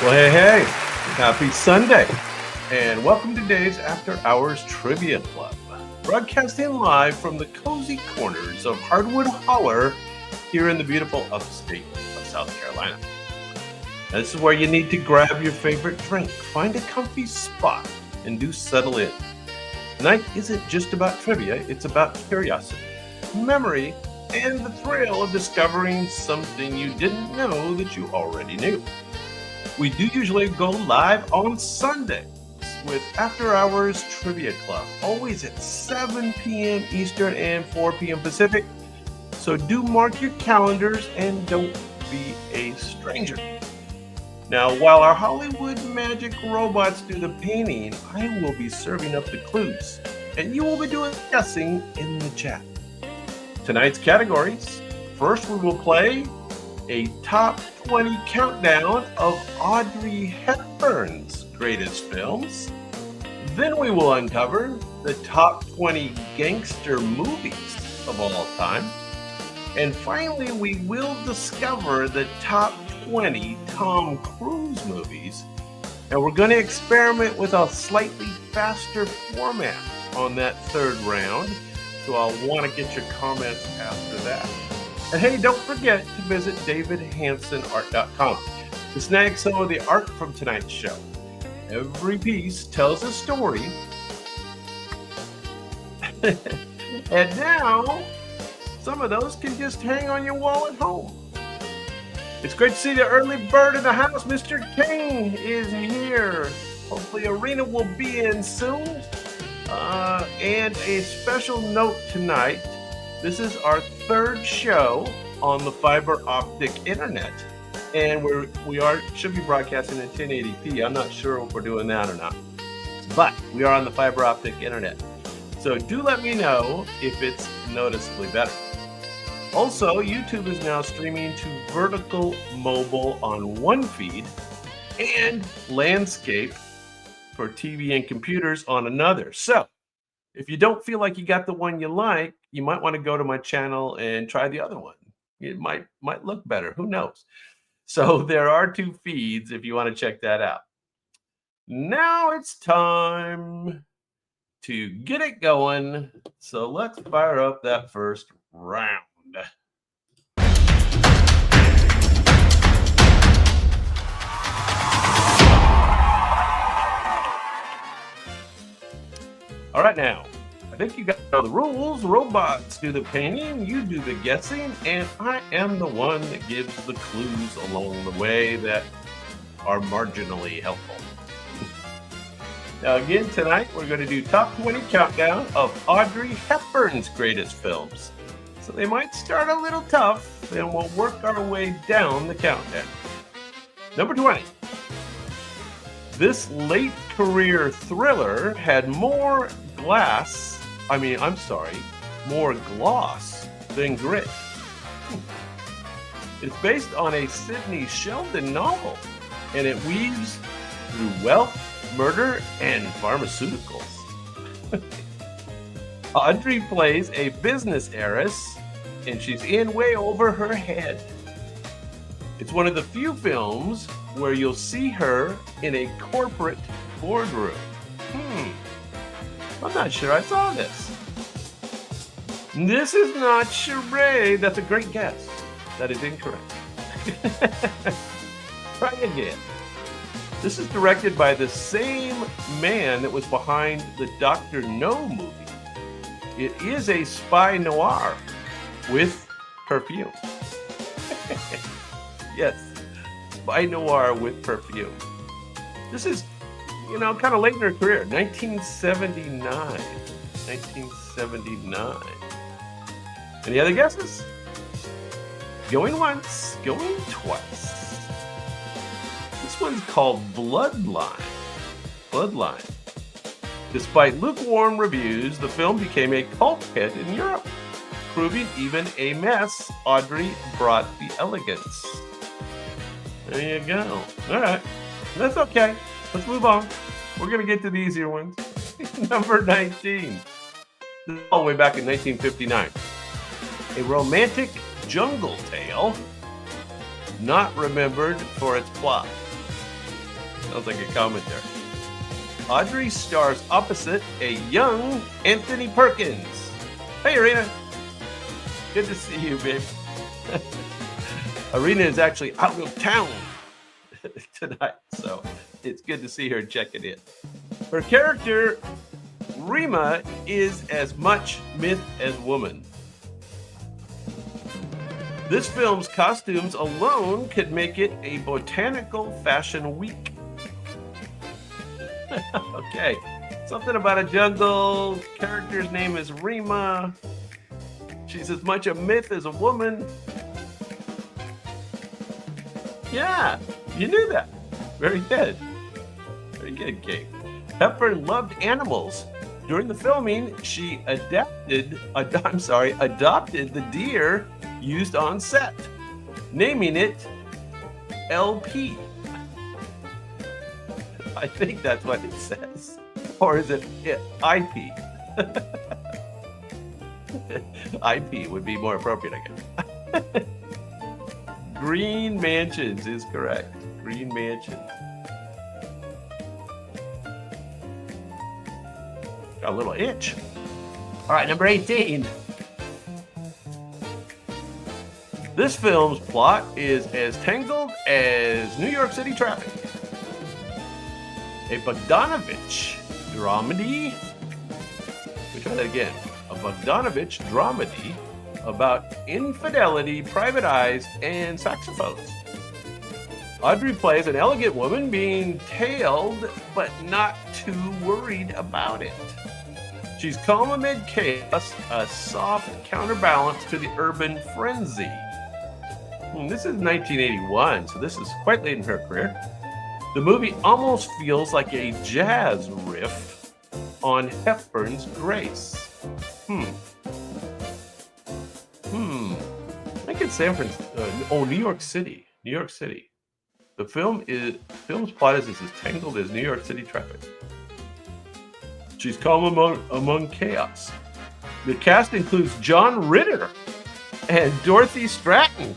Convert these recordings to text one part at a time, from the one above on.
Hey, happy Sunday, and welcome to today's After Hours Trivia Club, broadcasting live from the cozy corners of Hardwood Holler here in the beautiful upstate of South Carolina. Now, this is where you need to grab your favorite drink, find a comfy spot, and do settle in. Tonight isn't just about trivia, it's about curiosity, memory, and the thrill of discovering something you didn't know that you already knew. We do usually go live on Sundays with After Hours Trivia Club, always at 7 p.m. Eastern and 4 p.m. Pacific. So do mark your calendars and don't be a stranger. Now, while our Hollywood magic robots do the painting, I will be serving up the clues, and you will be doing guessing in the chat. Tonight's categories: first, we will play a top 20 countdown of Audrey Hepburn's greatest films. Then we will uncover the top 20 gangster movies of all time. And finally, we will discover the top 20 Tom Cruise movies. And we're going to experiment with a slightly faster format on that third round. So I'll want to get your comments after that. And hey, don't forget to visit davidhansonart.com to snag some of the art from tonight's show. Every piece tells a story. And now, some of those can just hang on your wall at home. It's great to see the early bird in the house. Mr. King is here. Hopefully Arena will be in soon. And a special note tonight. This is our third show on the fiber optic internet, and we should be broadcasting in 1080p. I'm not sure if we're doing that or not, but we are on the fiber optic internet. So do let me know if it's noticeably better. Also, YouTube is now streaming to vertical mobile on one feed and landscape for TV and computers on another. So if you don't feel like you got the one you like, you might want to go to my channel and try the other one. It might look better. Who knows? So there are two feeds if you want to check that out. Now it's time to get it going. So let's fire up that first round. All right, now, I think you got to know the rules. Robots do the painting, you do the guessing, and I am the one that gives the clues along the way that are marginally helpful. Now, again, tonight, we're going to do top 20 countdown of Audrey Hepburn's greatest films. So they might start a little tough, and we'll work our way down the countdown. Number 20. This late career thriller had more gloss than grit. It's based on a Sidney Sheldon novel, and it weaves through wealth, murder, and pharmaceuticals. Audrey plays a business heiress, and she's in way over her head. It's one of the few films where you'll see her in a corporate boardroom. I'm not sure I saw this. This is not charade. That's a great guess. That is incorrect. Try again. This is directed by the same man that was behind the Dr. No movie. It is a spy noir with perfume. Yes, spy noir with perfume. This is, kind of late in her career, 1979. 1979. Any other guesses? Going once, going twice. This one's called Bloodline. Bloodline. Despite lukewarm reviews, the film became a cult hit in Europe. Proving even a mess, Audrey brought the elegance. There you go. All right. That's okay. Let's move on. We're going to get to the easier ones. Number 19. This is all the way back in 1959. A romantic jungle tale not remembered for its plot. Sounds like a commentary. Audrey stars opposite a young Anthony Perkins. Hey, Irina. Good to see you, babe. Irina is actually out of town tonight, so it's good to see her checking in. Her character, Rima, is as much myth as woman. This film's costumes alone could make it a botanical fashion week. Okay, something about a jungle. Character's name is Rima. She's as much a myth as a woman. Yeah, you knew that. Very good. Very good, Kate. Hepburn loved animals. During the filming, she adopted the deer used on set, naming it LP. I think that's what it says. Or is it IP? IP would be more appropriate, I guess. Green Mansions is correct. Green Mansion. Got a little itch. All right, number 18. This film's plot is as tangled as New York City traffic. A Bogdanovich dramedy. Let me try that again. A Bogdanovich dramedy about infidelity, private eyes, and saxophones. Audrey plays an elegant woman being tailed, but not too worried about it. She's calm amid chaos, a soft counterbalance to the urban frenzy. This is 1981, so this is quite late in her career. The movie almost feels like a jazz riff on Hepburn's Grace. I think it's San Francisco. New York City. New York City. The film's plot is as tangled as New York City traffic. She's calm among chaos. The cast includes John Ritter and Dorothy Stratton.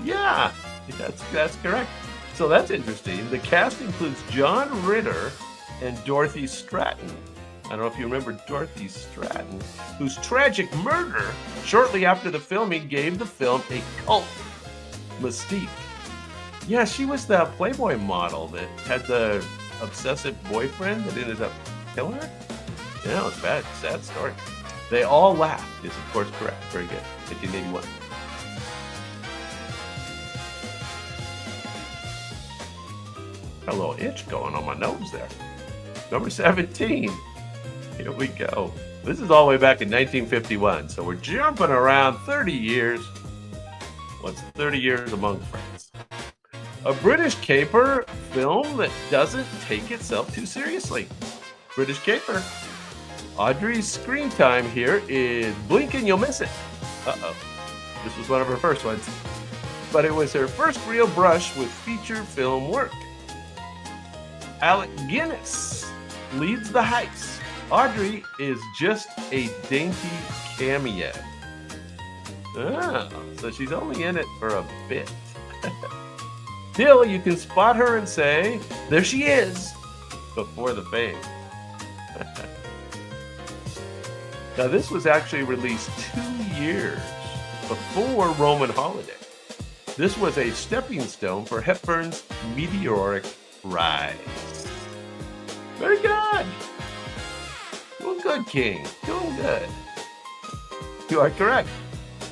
Yeah, that's correct. So that's interesting. The cast includes John Ritter and Dorothy Stratton. I don't know if you remember Dorothy Stratton, whose tragic murder shortly after the filming gave the film a cult mystique. Yeah, she was the Playboy model that had the obsessive boyfriend that ended up killing her. Yeah, it's bad. Sad story. They All Laughed is, of course, correct. Very good. 1981. Got a little itch going on my nose there. Number 17. Here we go. This is all the way back in 1951, so we're jumping around 30 years. What's 30 years among friends? A British caper film that doesn't take itself too seriously. British caper. Audrey's screen time here is blink and you'll miss it. Uh-oh. This was one of her first ones. But it was her first real brush with feature film work. Alec Guinness leads the heist. Audrey is just a dainty cameo. Oh, so she's only in it for a bit. Still, you can spot her and say, there she is, before the fame. Now, this was actually released 2 years before Roman Holiday. This was a stepping stone for Hepburn's meteoric rise. Very good. Doing good, King. Doing good. You are correct.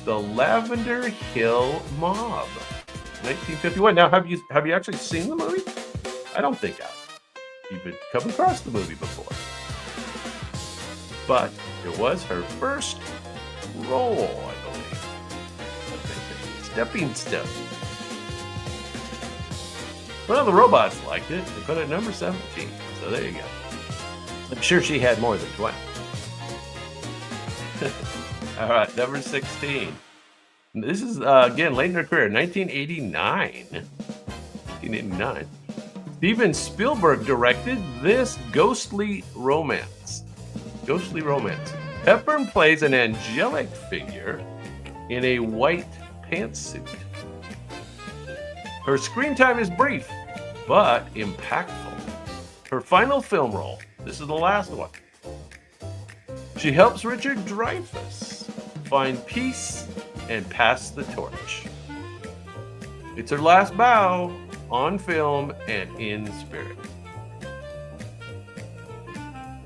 The Lavender Hill Mob, 1951. Now, have you actually seen the movie? I don't think I've even come across the movie before. But it was her first role, I believe. Stepping stone. Well, the robots liked it. They put it at number 17. So there you go. I'm sure she had more than 20. All right, number 16. This is, again, late in her career, 1989. 1989. Steven Spielberg directed this ghostly romance. Ghostly romance. Hepburn plays an angelic figure in a white pantsuit. Her screen time is brief, but impactful. Her final film role, this is the last one. She helps Richard Dreyfuss find peace and pass the torch. It's her last bow on film and in spirit.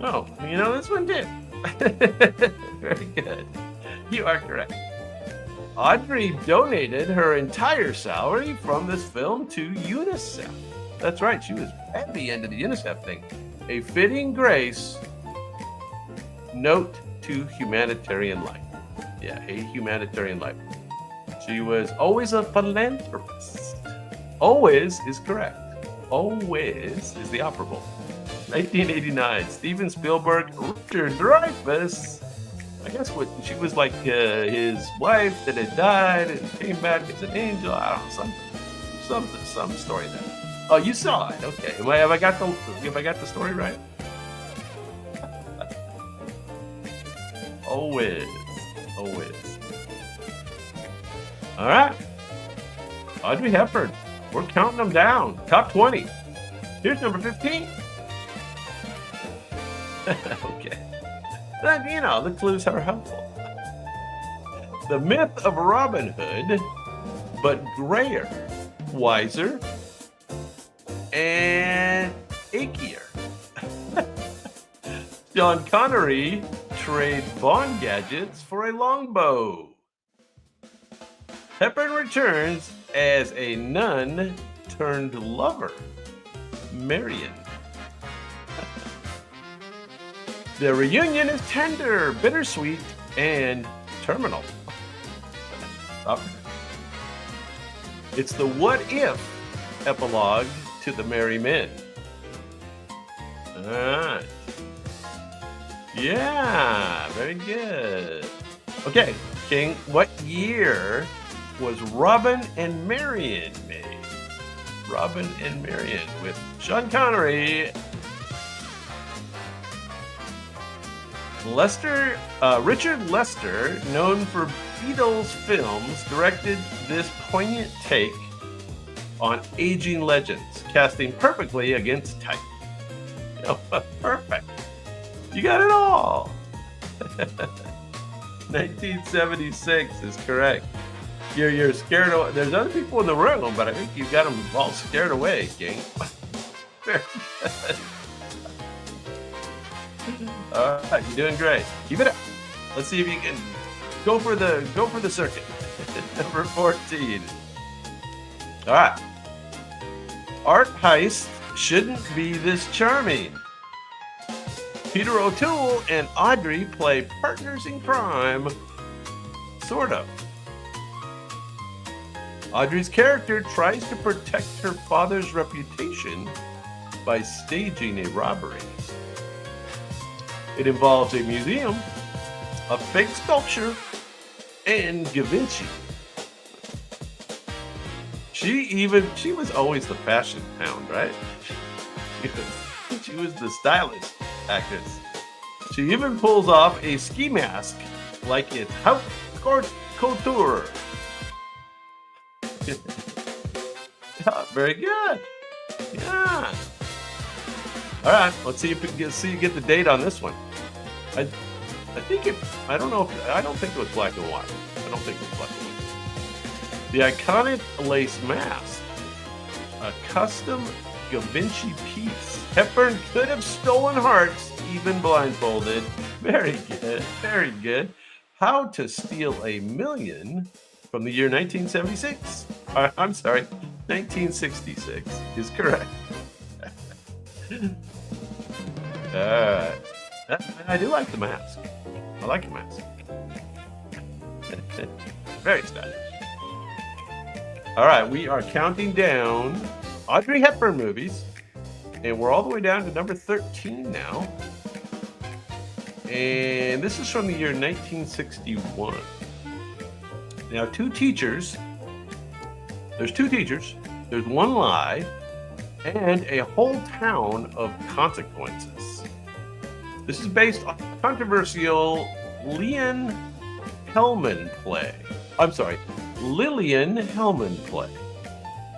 Oh, you know this one did. Very good. You are correct. Audrey donated her entire salary from this film to UNICEF. That's right, she was heavy into the UNICEF thing. A fitting grace, note to humanitarian life. Yeah, a humanitarian life. She was always a philanthropist. Always is correct. Always is the operable. 1989, Steven Spielberg, Richard Dreyfuss. I guess what she was like his wife that had died and came back as an angel. I don't know, some story there. Oh, you saw it. Okay. Have I got the story right? Always. All right. Audrey Hepburn. We're counting them down. Top 20. Here's number 15. Okay. Then, you know, the clues are helpful. The myth of Robin Hood, but grayer, wiser, and achier. Sean Connery trade Bond gadgets for a longbow. Hepburn returns as a nun turned lover, Marion. The reunion is tender, bittersweet, and terminal. It's the what if epilogue to The Merry Men. All right. Yeah, very good. Okay, King, what year was Robin and Marion made? Robin and Marion with Sean Connery. Richard Lester, known for Beatles films, directed this poignant take on aging legends, casting perfectly against type. Oh, perfect. You got it all. 1976 is correct. You're scared away. There's other people in the room, but I think you got them all scared away, King. Very good. All right, you're doing great. Keep it up. Let's see if you can go for the circuit. Number 14. All right. Art heist shouldn't be this charming. Peter O'Toole and Audrey play partners in crime. Sort of. Audrey's character tries to protect her father's reputation by staging a robbery. It involves a museum, a fake sculpture, and Givenchy. She was always the fashion hound, right? She was the stylish actress. She even pulls off a ski mask like it's haute couture. Yeah, very good. Yeah. All right, let's see if we can get the date on this one. I think I don't think it was black and white. I don't think it was black and white. The iconic lace mask, a custom Givenchy piece. Hepburn could have stolen hearts, even blindfolded. Very good, very good. How to Steal a Million from the year 1976. I'm sorry, 1966 is correct. I do like the mask. I like the mask. Very stylish. All right, we are counting down Audrey Hepburn movies, and we're all the way down to number 13 now. And this is from the year 1961. Now, there's two teachers, there's one lie, and a whole town of consequences. This is based on a controversial Lillian Hellman play.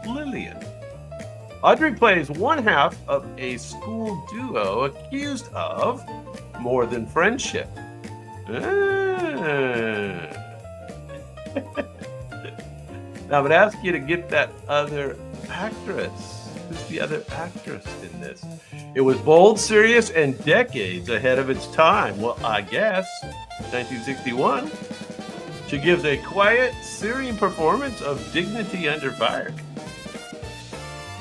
Lillian. Audrey plays one half of a school duo accused of more than friendship. Now, I'm going to ask you to get that other actress. Who's the other actress in this? It was bold, serious, and decades ahead of its time. Well, I guess 1961. She gives a quiet, serene performance of dignity under fire.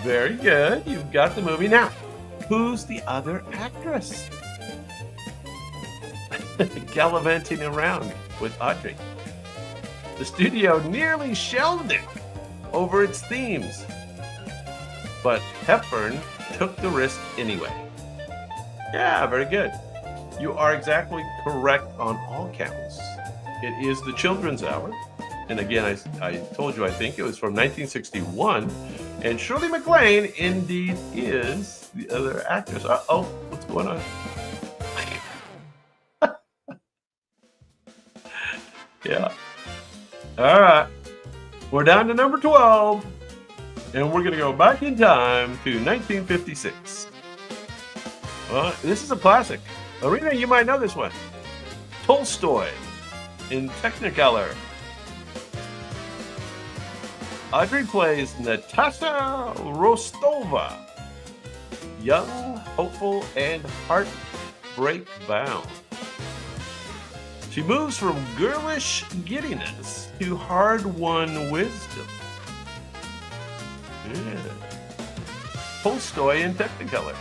Very good. You've got the movie now. Who's the other actress? Gallivanting around with Audrey. The studio nearly shelved it over its themes, but Hepburn took the risk anyway. Yeah, very good. You are exactly correct on all counts. It is the Children's Hour. And again, I told you, I think it was from 1961. And Shirley MacLaine indeed is the other actress. Uh-oh, what's going on? Yeah. All right. We're down to number 12. And we're going to go back in time to 1956. This is a classic. Arena, you might know this one. Tolstoy in Technicolor. Audrey plays Natasha Rostova, young, hopeful, and heartbreak bound. She moves from girlish giddiness to hard-won wisdom. Yeah. Tolstoy in Technicolor.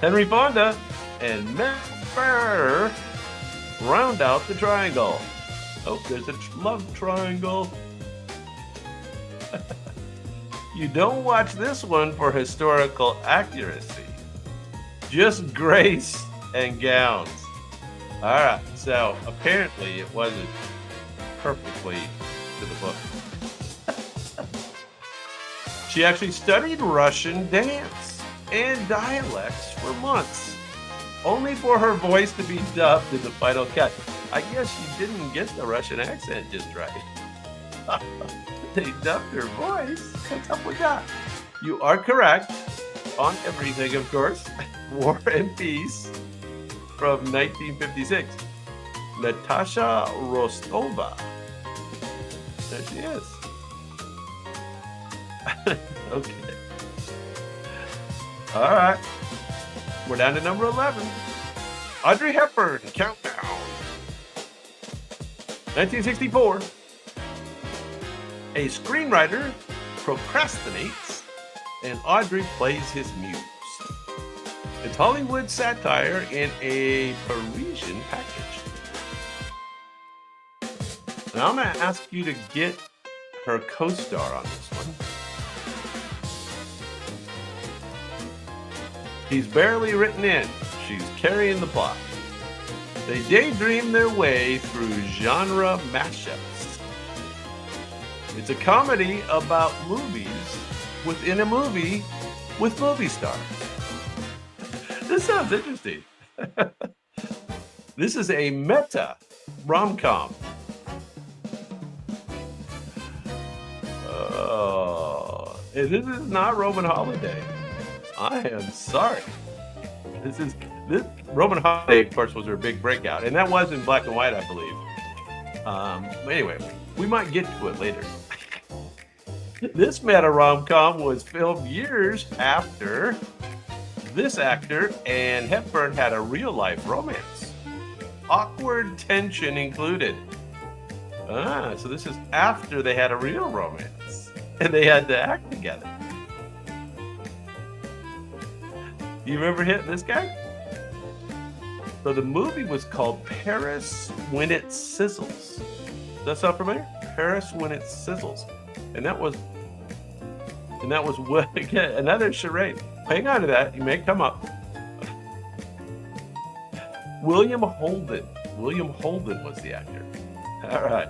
Henry Fonda and Matt Farrer round out the triangle. Oh, there's a love triangle. You don't watch this one for historical accuracy. Just grace and gowns. All right, so apparently it wasn't perfectly to the book. She actually studied Russian dance and dialects for months, only for her voice to be dubbed in the final cut. I guess she didn't get the Russian accent just right. They dubbed her voice. What's up with that? You are correct on everything, of course. War and Peace from 1956. Natasha Rostova. There she is. Okay. All right. We're down to number 11. Audrey Hepburn, Countdown. 1964. A screenwriter procrastinates, and Audrey plays his muse. It's Hollywood satire in a Parisian package. Now I'm going to ask you to get her co-star on this one. He's barely written in. She's carrying the plot. They daydream their way through genre mashups. It's a comedy about movies within a movie with movie stars. This sounds interesting. This is a meta rom-com. This is not Roman Holiday. I am sorry. This Roman Holiday, of course, was her big breakout, and that was in black and white, I believe. But anyway, we might get to it later. This meta rom-com was filmed years after this actor and Hepburn had a real-life romance. Awkward tension included. So this is after they had a real romance and they had to act together. Do you remember this guy? So the movie was called Paris When It Sizzles. Does that sound familiar? Paris When It Sizzles. And that was what, again, another charade. Hang on to that. You may come up. William Holden. William Holden was the actor. All right.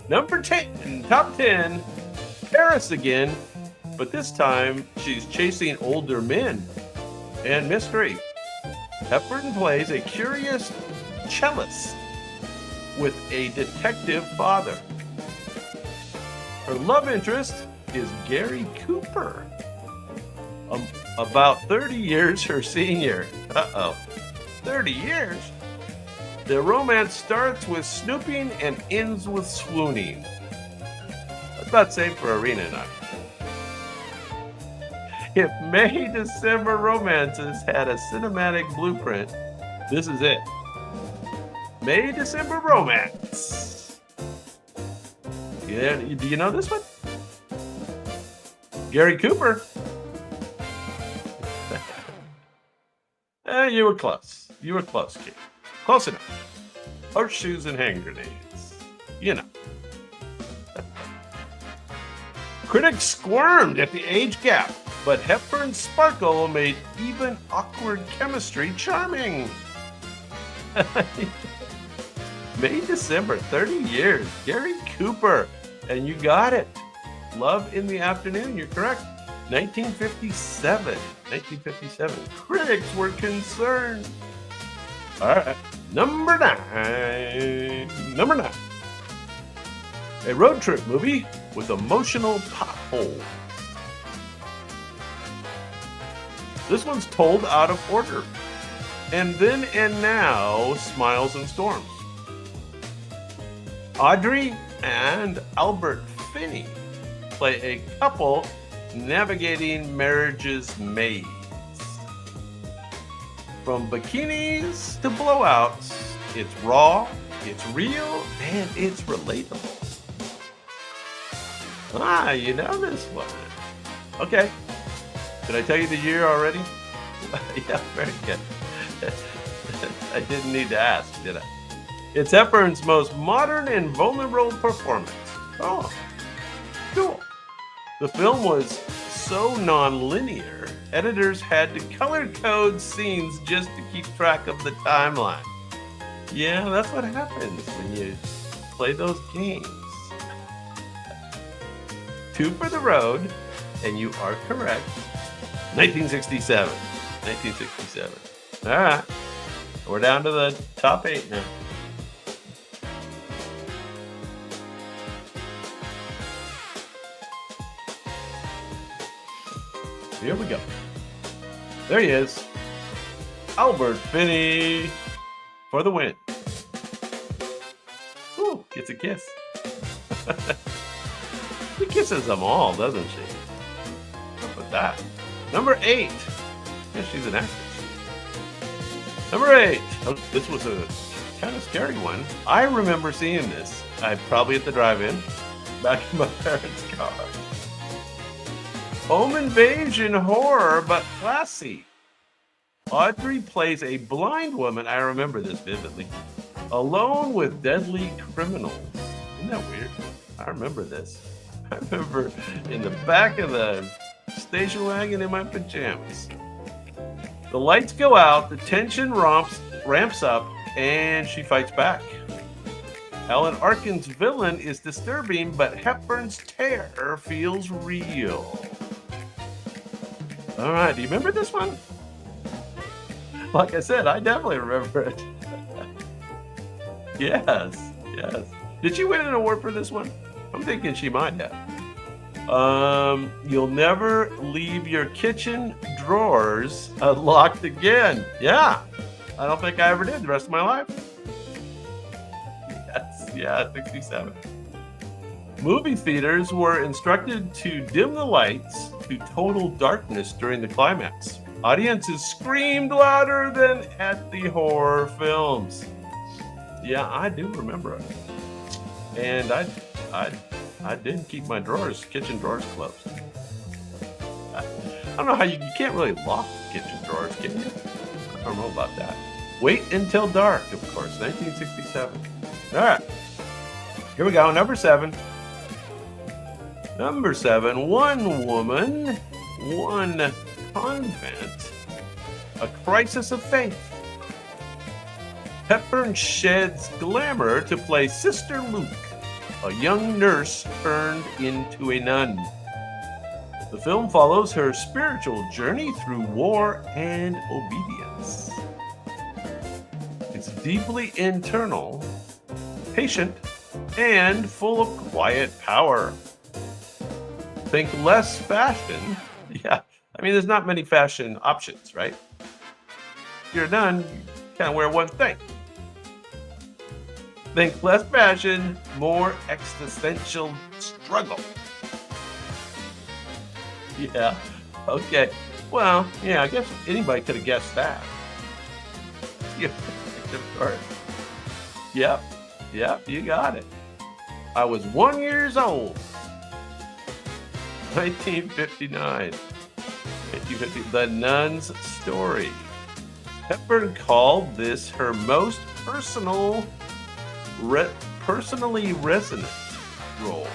Number 10, top 10, Paris again. But this time, she's chasing older men and mystery. Hepburn plays a curious cellist with a detective father. Her love interest is Gary Cooper, about 30 years her senior. 30 years? The romance starts with snooping and ends with swooning. That's about the same for Arena and I. If May-December romances had a cinematic blueprint, this is it. May-December romance. Yeah, do you know this one? Gary Cooper. You were close. You were close, kid. Close enough. Horseshoes and hand grenades. You know. Critics squirmed at the age gap, but Hepburn's sparkle made even awkward chemistry charming. May-December, 30 years. Gary Cooper. And you got it. Love in the Afternoon. You're correct. 1957. 1957. Critics were concerned. All right. Number 9. Number 9. A road trip movie with emotional potholes. This one's told out of order. And Then and Now, Smiles and Storms. Audrey and Albert Finney play a couple navigating marriage's maze. From bikinis to blowouts, it's raw, it's real, and it's relatable. You know this one. Okay. Did I tell you the year already? Yeah, very good. I didn't need to ask, did I? It's Hepburn's most modern and vulnerable performance. Oh, cool. The film was so non-linear, editors had to color code scenes just to keep track of the timeline. Yeah, that's what happens when you play those games. 2 for the road, and you are correct. 1967. 1967. All right. We're down to the top 8 now. Here we go. There he is. Albert Finney for the win. Ooh, gets a kiss. She kisses them all, doesn't she? How about that? Number 8. Yeah, she's an actress. Number 8. Oh, this was a kind of scary one. I remember seeing this. Probably at the drive-in, back in my parents' car. Home invasion horror, but classy. Audrey plays a blind woman, I remember this vividly, alone with deadly criminals. Isn't that weird? I remember this. I remember in the back of the station wagon in my pajamas. The lights go out, the tension ramps up, and she fights back. Alan Arkin's villain is disturbing, but Hepburn's terror feels real. All right, do you remember this one? Like I said, I definitely remember it. Yes. Did she win an award for this one? I'm thinking she might have. You'll never leave your kitchen drawers unlocked again. Yeah, I don't think I ever did the rest of my life. Yes, yeah, 67. Movie theaters were instructed to dim the lights to total darkness during the climax. Audiences screamed louder than at the horror films. Yeah, I do remember it. And I did keep my kitchen drawers closed. I don't know how you can't really lock kitchen drawers, can you? I don't know about that. Wait Until Dark, of course, 1967. All right, here we go, number 7. Number 7, One Woman, One Convent, A Crisis of Faith. Hepburn sheds glamour to play Sister Luke, a young nurse turned into a nun. The film follows her spiritual journey through war and obedience. It's deeply internal, patient, and full of quiet power. think less fashion. Yeah, I mean, there's not many fashion options, right? If you're done, you kind of wear one thing. Think less fashion, more existential struggle. Yeah, okay. Well, yeah, I guess anybody could have guessed that. Yeah, of course. Yep, yep, you got it. I was 1 year old. 1959. 1950. The Nun's Story. Hepburn called this her most personally resonant role.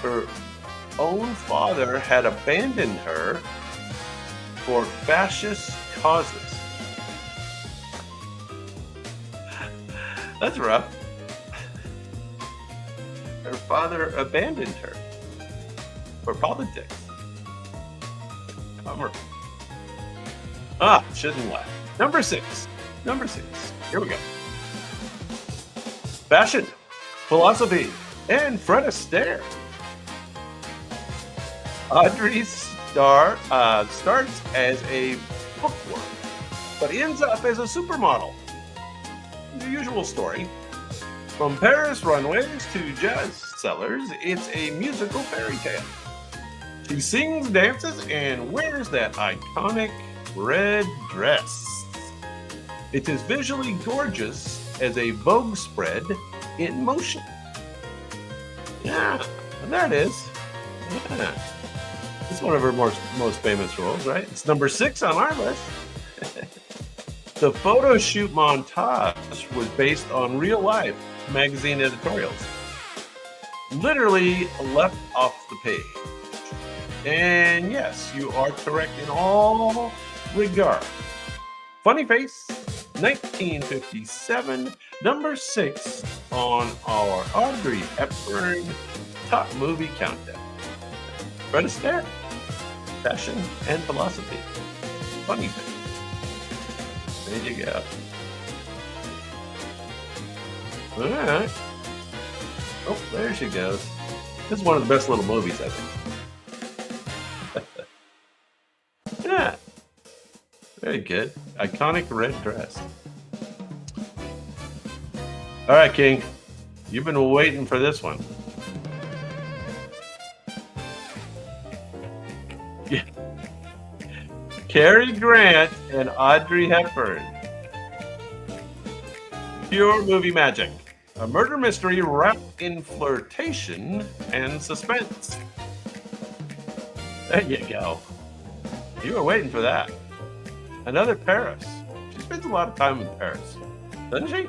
Her own father had abandoned her for fascist causes. That's rough. Her father abandoned her for politics. Bummer. Shouldn't laugh. Number six. Here we go. Fashion, philosophy, and Fred Astaire. Audrey starts as a bookworm, but ends up as a supermodel. The usual story. From Paris runways to jazz cellars, it's a musical fairy tale. She sings, dances, and wears that iconic red dress. It is visually gorgeous as a Vogue spread in motion. Yeah, there it is. Yeah. It's one of her most famous roles, right? It's number 6 on our list. The photo shoot montage was based on real life magazine editorials. Literally left off the page. And yes, you are correct in all regard. Funny Face, 1957, number 6 on our Audrey Hepburn top movie countdown. Fred Astaire, fashion and philosophy. Funny Face. There you go. All right. Oh, there she goes. This is one of the best little movies, I think. Yeah. Very good. Iconic red dress. All right, King. You've been waiting for this one. Yeah. Cary Grant and Audrey Hepburn. Pure movie magic. A murder mystery wrapped in flirtation and suspense. There you go. You were waiting for that. Another Paris. She spends a lot of time in Paris, doesn't she?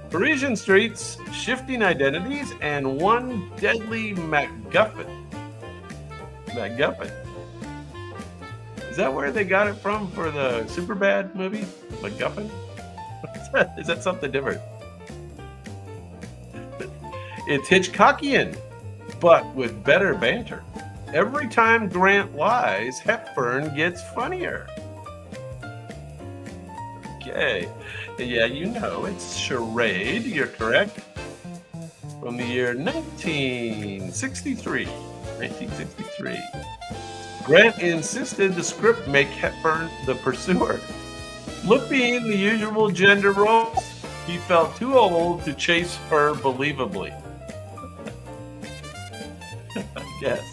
Parisian streets, shifting identities, and one deadly MacGuffin. MacGuffin. Is that where they got it from for the Superbad movie? MacGuffin? Is that something different? It's Hitchcockian, but with better banter. Every time Grant lies, Hepburn gets funnier. Okay. Yeah, you know, it's Charade. You're correct. From the year 1963. 1963. Grant insisted the script make Hepburn the pursuer. Flipping the usual gender roles, he felt too old to chase her believably. Yes.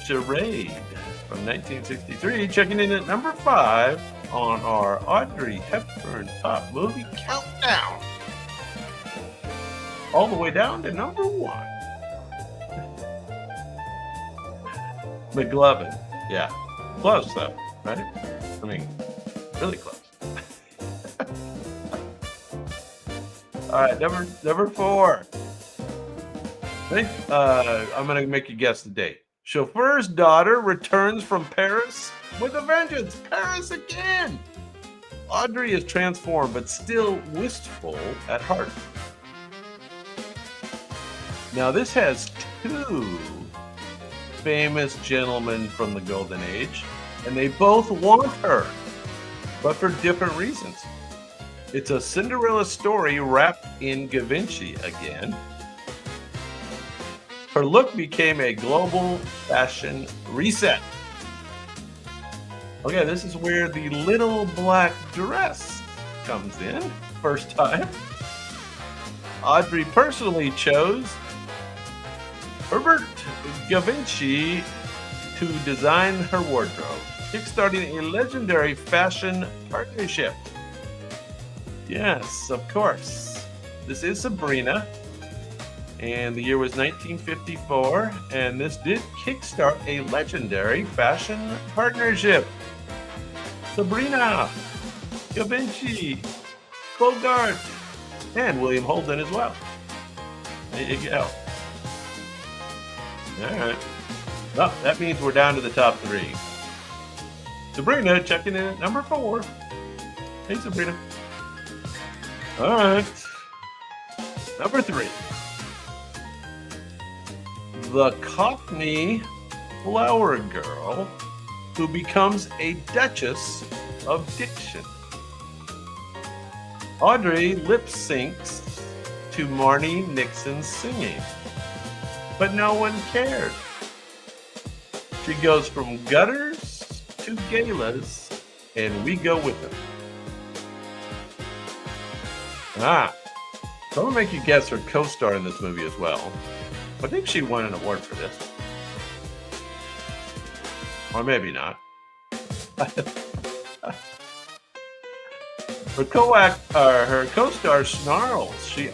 Charade from 1963, checking in at number 5 on our Audrey Hepburn top movie countdown. All the way down to number 1. McLovin. Yeah. Close though, right? I mean, really close. All right, number 4. I'm going to make you guess the date. Chauffeur's daughter returns from Paris with a vengeance. Paris again. Audrey is transformed, but still wistful at heart. Now, this has 2 famous gentlemen from the Golden Age, and they both want her, but for different reasons. It's a Cinderella story wrapped in Givenchy again. Her look became a global fashion reset. Okay, this is where the little black dress comes in. First time. Audrey personally chose Herbert Givenchy to design her wardrobe, kickstarting a legendary fashion partnership. Yes, of course. This is Sabrina, and the year was 1954, and this did kickstart a legendary fashion partnership. Sabrina, Givenchy, Bogart, and William Holden as well. There you go. All right. Well, that means we're down to the top three. Sabrina checking in at number 4. Hey, Sabrina. All right. Number 3. The Cockney flower girl who becomes a Duchess of Diction. Audrey lip syncs to Marnie Nixon's singing, but no one cared. She goes from gutters to galas, and we go with them. So I'm gonna make you guess her co-star in this movie as well. I think she won an award for this. Or maybe not. Her co-star snarls. She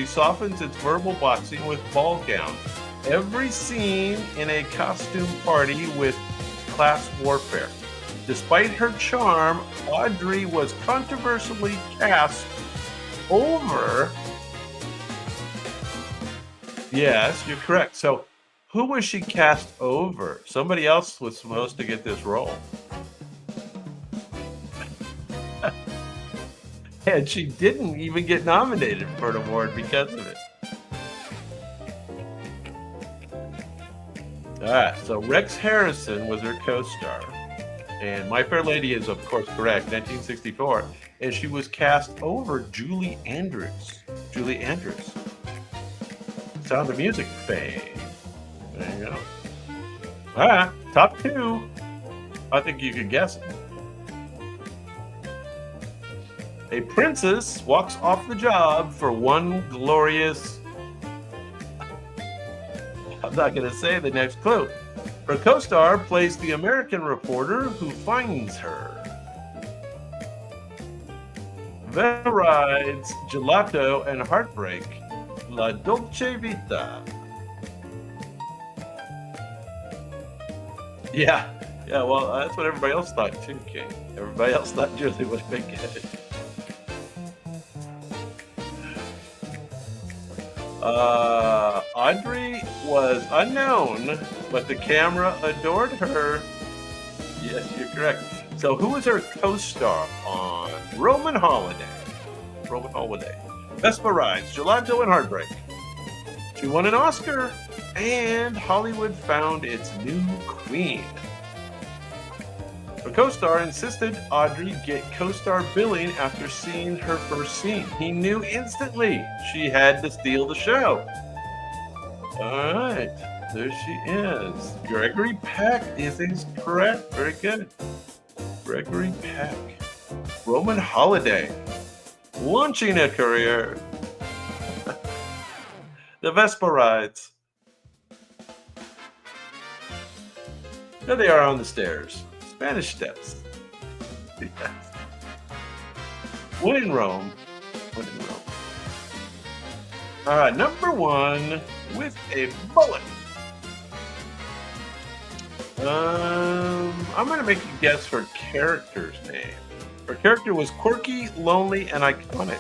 softens its verbal boxing with ball gown. Every scene in a costume party with class warfare. Despite her charm, Audrey was controversially cast over. Yes, you're correct. So, who was she cast over? Somebody else was supposed to get this role. And she didn't even get nominated for an award because of it. All right, so Rex Harrison was her co-star. And My Fair Lady is, of course, correct, 1964. And she was cast over Julie Andrews. Julie Andrews. Sound of Music fame. There you go. All right, top 2. I think you could guess it. A princess walks off the job for one glorious... I'm not going to say the next clue. Her co-star plays the American reporter who finds her. Then rides Gelato and Heartbreak, La Dolce Vita. Yeah, well, that's what everybody else thought too, King. Everybody else thought Julie would make it. Audrey was unknown, but the camera adored her. Yes, you're correct. So who was her co-star on Roman Holiday? Vespa Rides, Gelato and Heartbreak. She won an Oscar, and Hollywood found its new queen. Her co-star insisted Audrey get co-star billing after seeing her first scene. He knew instantly she had to steal the show. All right, there she is. Gregory Peck is correct. Very good. Gregory Peck. Roman Holiday. Launching a career. The Vespa Rides. There they are on the stairs. Spanish Steps. Yes. When in Rome. All right, number 1 with a bullet. I'm going to make you guess her character's name. Her character was quirky, lonely, and iconic.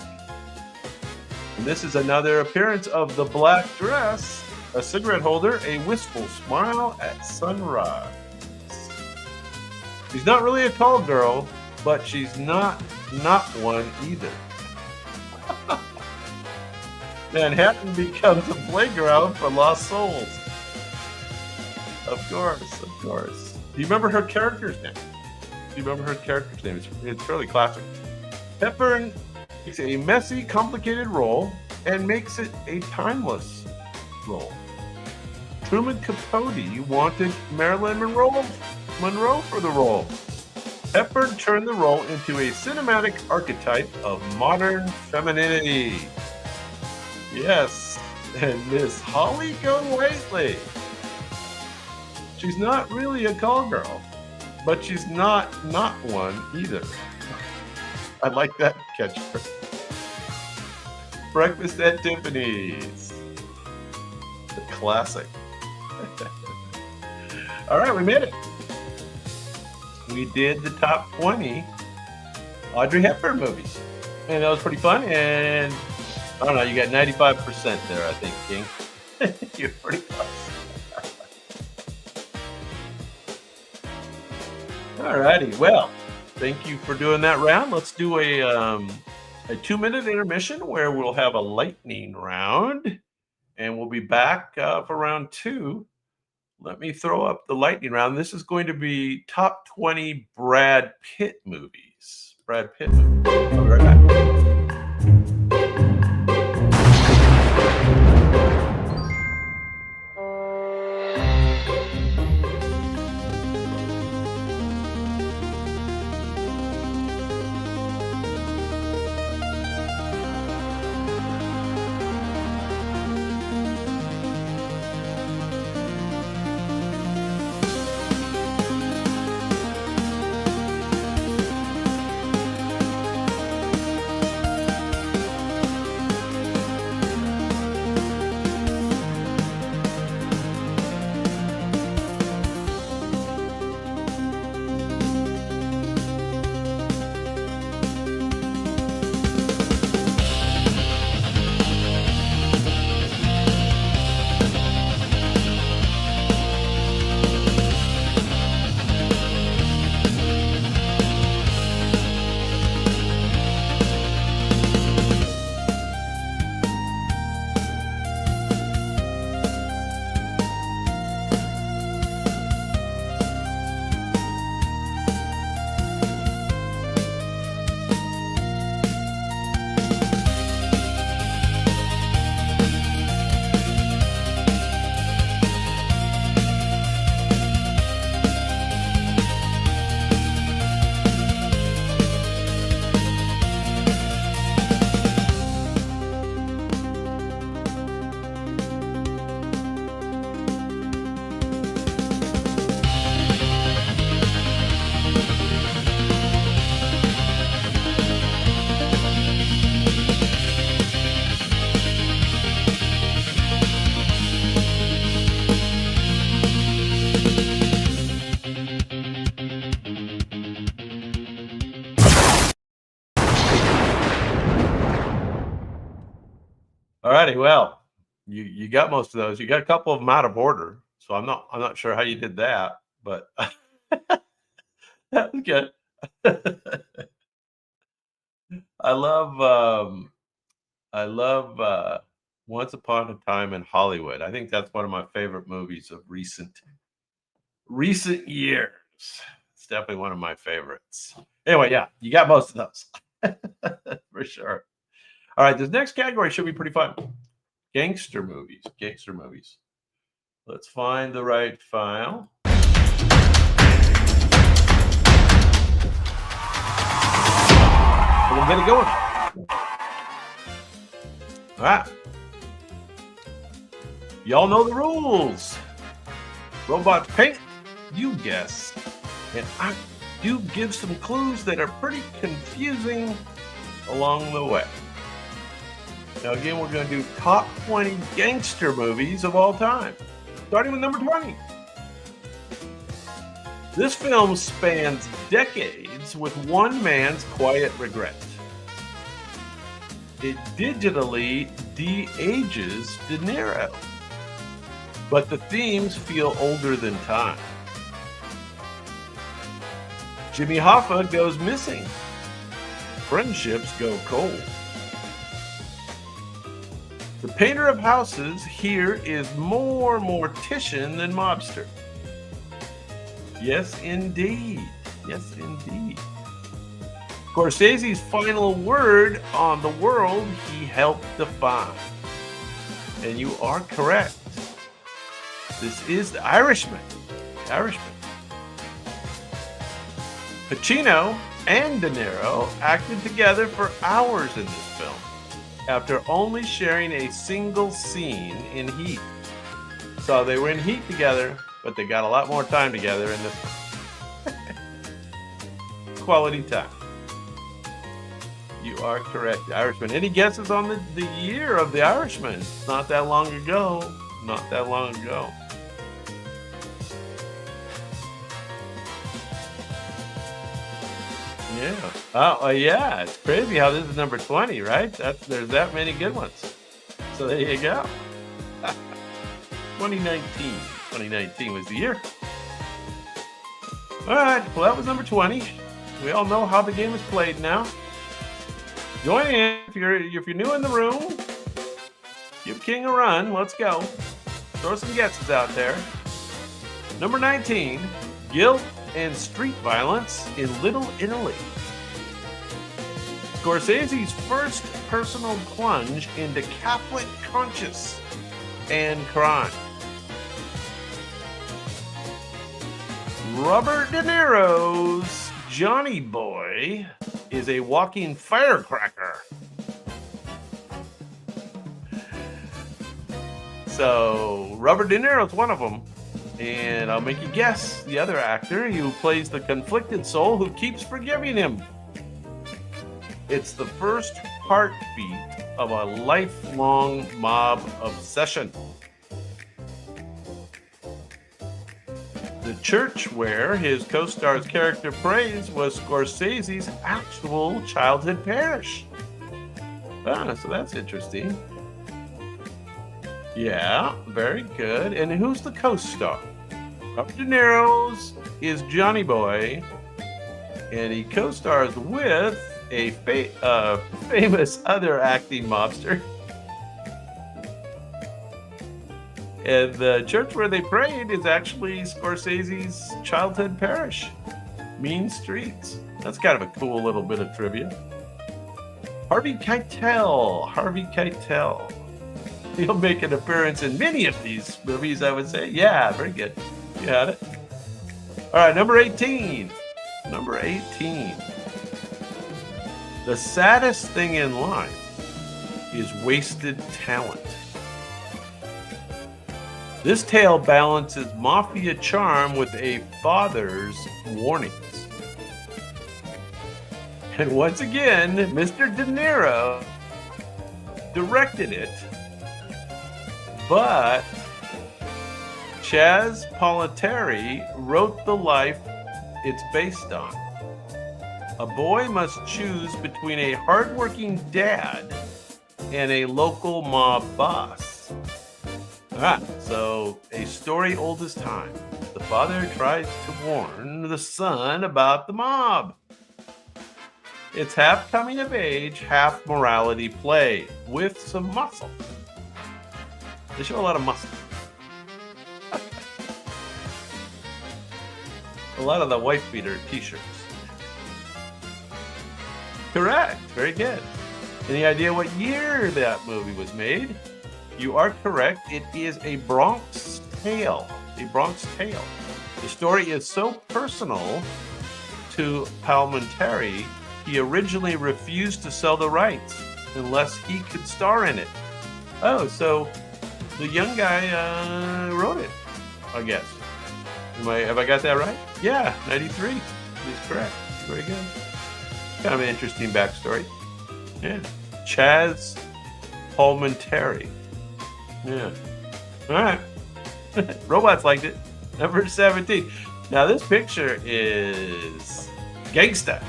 And this is another appearance of the black dress, a cigarette holder, a wistful smile at sunrise. She's not really a tall girl, but she's not one either. Manhattan becomes a playground for lost souls. Of course. Do you remember her character's name? It's fairly classic. Hepburn takes a messy, complicated role and makes it a timeless role. Truman Capote wanted Marilyn Monroe for the role. Hepburn turned the role into a cinematic archetype of modern femininity. Yes, and Miss Holly Golightly. She's not really a call girl, but she's not one either. I like that catchphrase. Breakfast at Tiffany's. The classic. All right, we made it. We did the top 20 Audrey Hepburn movies. And that was pretty fun. And I don't know, you got 95% there, I think, King. You're pretty close. All righty. Well, thank you for doing that round. Let's do a 2-minute intermission where we'll have a lightning round. And we'll be back for round 2. Let me throw up the lightning round. This is going to be top 20 Brad Pitt movies. Brad Pitt movies. I'll be right back. All righty. Well, you got most of those. You got a couple of them out of order, so I'm not sure how you did that, but that was good. I love Once Upon a Time in Hollywood. I think that's one of my favorite movies of recent years. It's definitely one of my favorites. Anyway, yeah, you got most of those for sure. All right, this next category should be pretty fun. Gangster movies. Let's find the right file. We'll get it going. All right. Y'all know the rules. Robots paint, you guess. And I do give some clues that are pretty confusing along the way. Now, again, we're going to do top 20 gangster movies of all time, starting with number 20. This film spans decades with one man's quiet regret. It digitally de-ages De Niro, but the themes feel older than time. Jimmy Hoffa goes missing. Friendships go cold. The painter of houses here is more mortician than mobster. Yes, indeed. Yes, indeed. Scorsese's final word on the world he helped define. And you are correct. This is The Irishman. The Irishman. Pacino and De Niro acted together for hours in this film, after only sharing a single scene in Heat. So they were in Heat together, but they got a lot more time together in this quality time. You are correct, The Irishman. Any guesses on the year of The Irishman? Not that long ago. Not that long ago. Yeah. Oh, yeah. It's crazy how this is number 20, right? There's that many good ones. So there you go. 2019. 2019 was the year. All right. Well, that was number 20. We all know how the game is played now. Join in if you're new in the room. Give King a run. Let's go. Throw some guesses out there. Number 19. Guilt and street violence in Little Italy. Scorsese's first personal plunge into Catholic conscience and crime. Robert De Niro's Johnny Boy is a walking firecracker. So Robert De Niro's one of them. And I'll make you guess the other actor who plays the conflicted soul who keeps forgiving him. It's the first heartbeat of a lifelong mob obsession. The church where his co-star's character prays was Scorsese's actual childhood parish. So that's interesting. Yeah, very good. And who's the co-star? Robert De Niro's is Johnny Boy, and he co-stars with a famous other acting mobster. And the church where they prayed is actually Scorsese's childhood parish, Mean Streets. That's kind of a cool little bit of trivia. Harvey Keitel. He'll make an appearance in many of these movies, I would say. Yeah, very good. You had it. All right, number 18. Number 18. The saddest thing in life is wasted talent. This tale balances mafia charm with a father's warnings. And once again, Mr. De Niro directed it, but Chaz Palminteri wrote the life it's based on. A boy must choose between a hardworking dad and a local mob boss. So a story old as time. The father tries to warn the son about the mob. It's half coming of age, half morality play with some muscle. They show a lot of muscle. A lot of the wife beater t-shirts. Correct. Very good. Any idea what year that movie was made? You are correct. It is A Bronx Tale. A Bronx Tale. The story is so personal to Palminteri, he originally refused to sell the rights unless he could star in it. Oh, so the young guy wrote it, I guess. Have I got that right? Yeah, 93 is correct. Very good. Kind of an interesting backstory. Yeah. Chaz Palminteri. Yeah. All right. Robots liked it. Number 17. Now this picture is Gangster.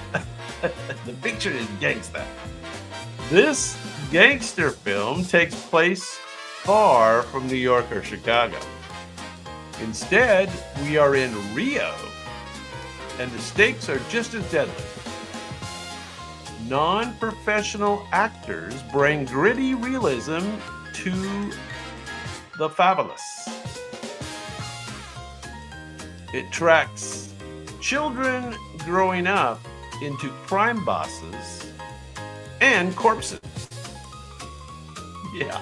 The picture is Gangster. This gangster film takes place far from New York or Chicago. Instead, we are in Rio, and the stakes are just as deadly. Non-professional actors bring gritty realism to the fabulous. It tracks children growing up into crime bosses and corpses. Yeah.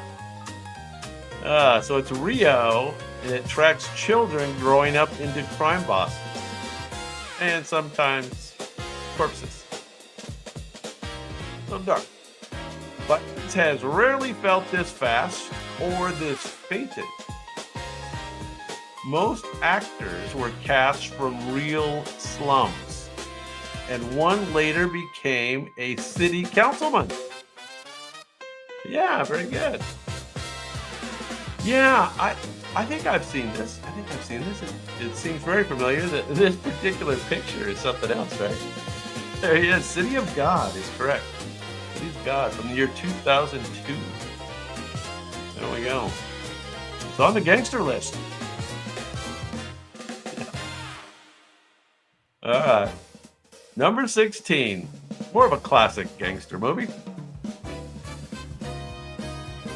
So it's Rio, and it tracks children growing up into crime bosses and sometimes corpses. So dark. But it has rarely felt this fast or this fated. Most actors were cast from real slums, and one later became a city councilman. Yeah, very good. Yeah, I think I've seen this. It seems very familiar. That this particular picture is something else, right? There he is. City of God is correct. City of God from the year 2002. There we go. It's on the gangster list. All right. Number 16. More of a classic gangster movie.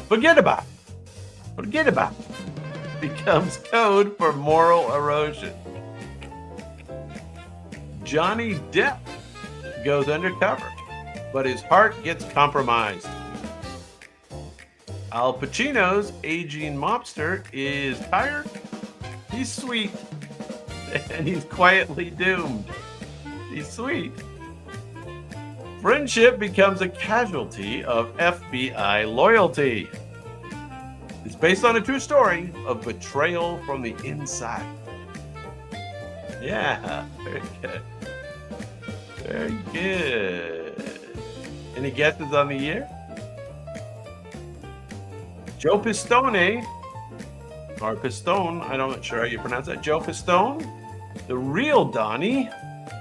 Forget about becomes code for moral erosion. Johnny Depp goes undercover, but his heart gets compromised. Al Pacino's aging mobster is tired, he's sweet, and he's quietly doomed. He's sweet. Friendship becomes a casualty of FBI loyalty. It's based on a true story of betrayal from the inside. Yeah, very good. Very good. Any guesses on the year? Joe Pistone, or Pistone, I'm not sure how you pronounce that. Joe Pistone, the real Donnie,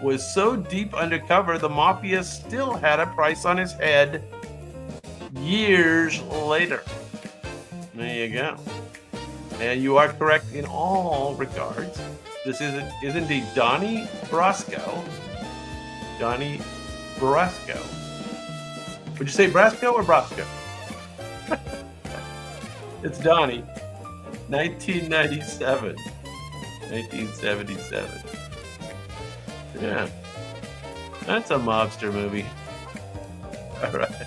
was so deep undercover the mafia still had a price on his head years later. There you go. And you are correct in all regards. This is indeed Donnie Brasco. Donnie Brasco. Would you say Brasco or Brasco? It's Donnie. 1997. 1977. Yeah. That's a mobster movie. All right.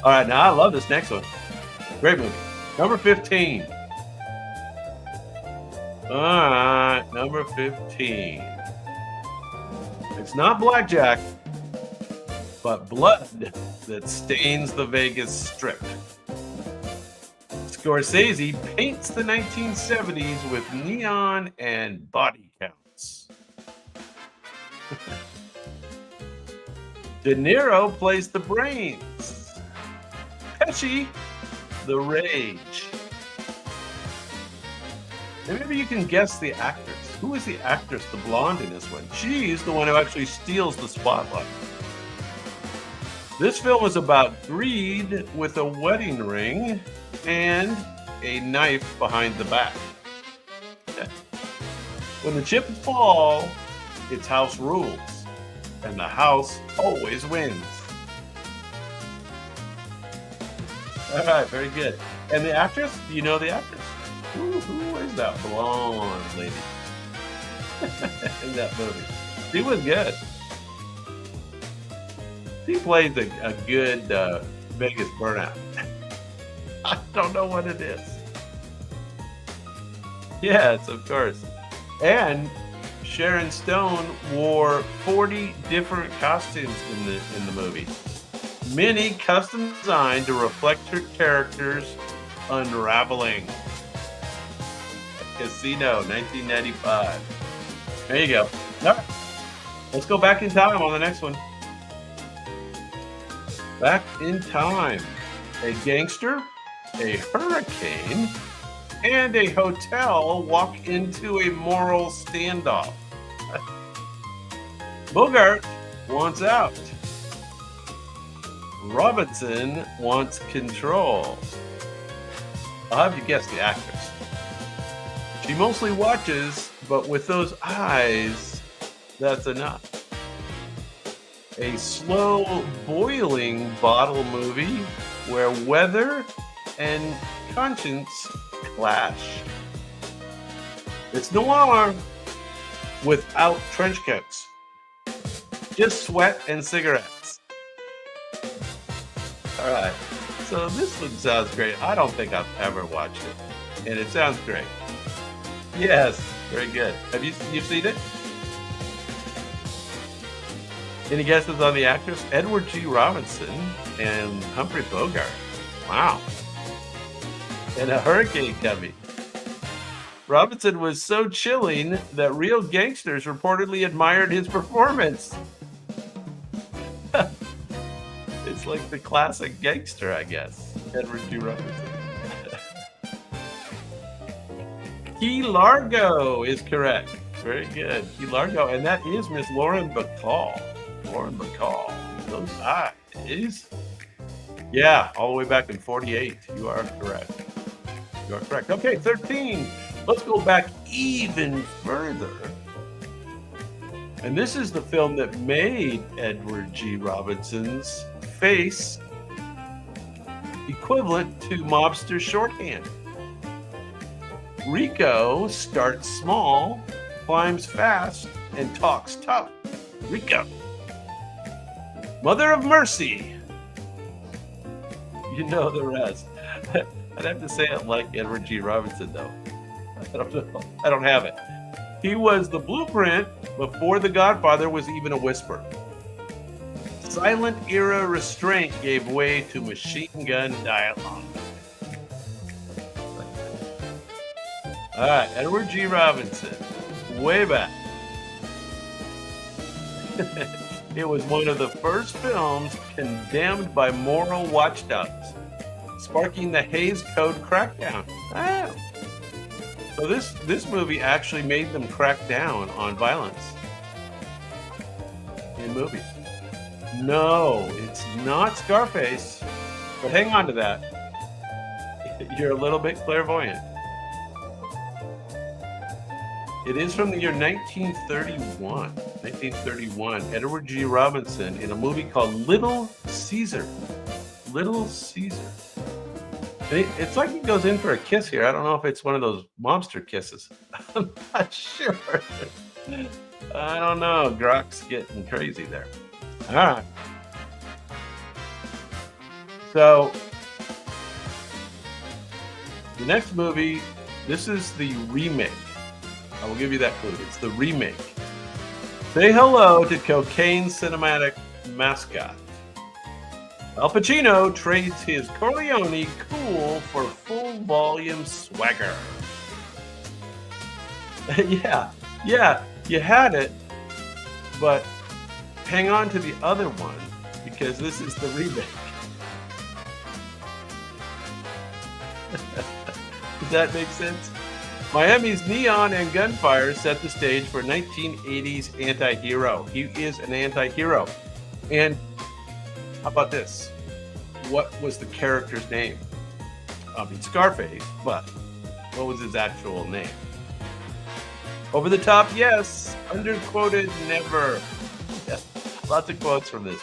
All right, now I love this next one. Great movie. Number 15. All right, number 15. It's not blackjack, but blood that stains the Vegas Strip. Scorsese paints the 1970s with neon and body counts. De Niro plays the brains. Pesci, the rage. And maybe you can guess the actress. Who is the actress, the blonde in this one? She's the one who actually steals the spotlight. This film is about greed with a wedding ring and a knife behind the back. When the chips fall, it's house rules, and the house always wins. All right, very good. And the actress? Do you know the actress? Who is that blonde lady in that movie? She was good. She plays a good Vegas burnout. I don't know what it is. Yes, of course. And Sharon Stone wore 40 different costumes in the movie. Many custom designed to reflect her character's unraveling. Casino, 1995. There you go. All right. Let's go back in time on the next one. Back in time. A gangster, a hurricane, and a hotel walk into a moral standoff. Bogart wants out. Robinson wants control. I'll have you guess the actress. She mostly watches, but with those eyes, that's enough. A slow boiling bottle movie where weather and conscience clash. It's noir without trench coats. Just sweat and cigarettes. All right. So this one sounds great. I don't think I've ever watched it, and it sounds great. Yes, very good. Have you've seen it? Any guesses on the actress? Edward G. Robinson and Humphrey Bogart. Wow. And a hurricane coming. Robinson was so chilling that real gangsters reportedly admired his performance. It's like the classic gangster, I guess. Edward G. Robinson. Key Largo is correct. Very good. Key Largo. And that is Miss Lauren Bacall. Lauren Bacall. Those eyes. Yeah, all the way back in 48. You are correct. You are correct. Okay, 13. Let's go back even further. And this is the film that made Edward G. Robinson's face equivalent to mobster shorthand. Rico starts small, climbs fast, and talks tough. Rico. Mother of Mercy. You know the rest. I'd have to say it like Edward G. Robinson, though. I don't know. I don't have it. He was the blueprint before The Godfather was even a whisper. Silent era restraint gave way to machine gun dialogue. All right, Edward G. Robinson, way back. It was one of the first films condemned by moral watchdogs, sparking the Hays Code crackdown. Wow. So this movie actually made them crack down on violence in movies. No, it's not Scarface, but hang on to that. You're a little bit clairvoyant. It is from the year 1931. 1931. Edward G. Robinson in a movie called Little Caesar. Little Caesar. It's like he goes in for a kiss here. I don't know if it's one of those mobster kisses. I'm not sure. I don't know. Grok's getting crazy there. All right. So, the next movie, this is the remake. I will give you that clue. It's the remake. Say hello to cocaine cinematic mascot. Al Pacino trades his Corleone cool for full volume swagger. yeah, you had it, but hang on to the other one because this is the remake. Does that make sense? Miami's neon and gunfire set the stage for 1980s anti-hero. He is an anti-hero. And how about this? What was the character's name? I mean, Scarface, but what was his actual name? Over the top, yes. Underquoted, never. Yes. Lots of quotes from this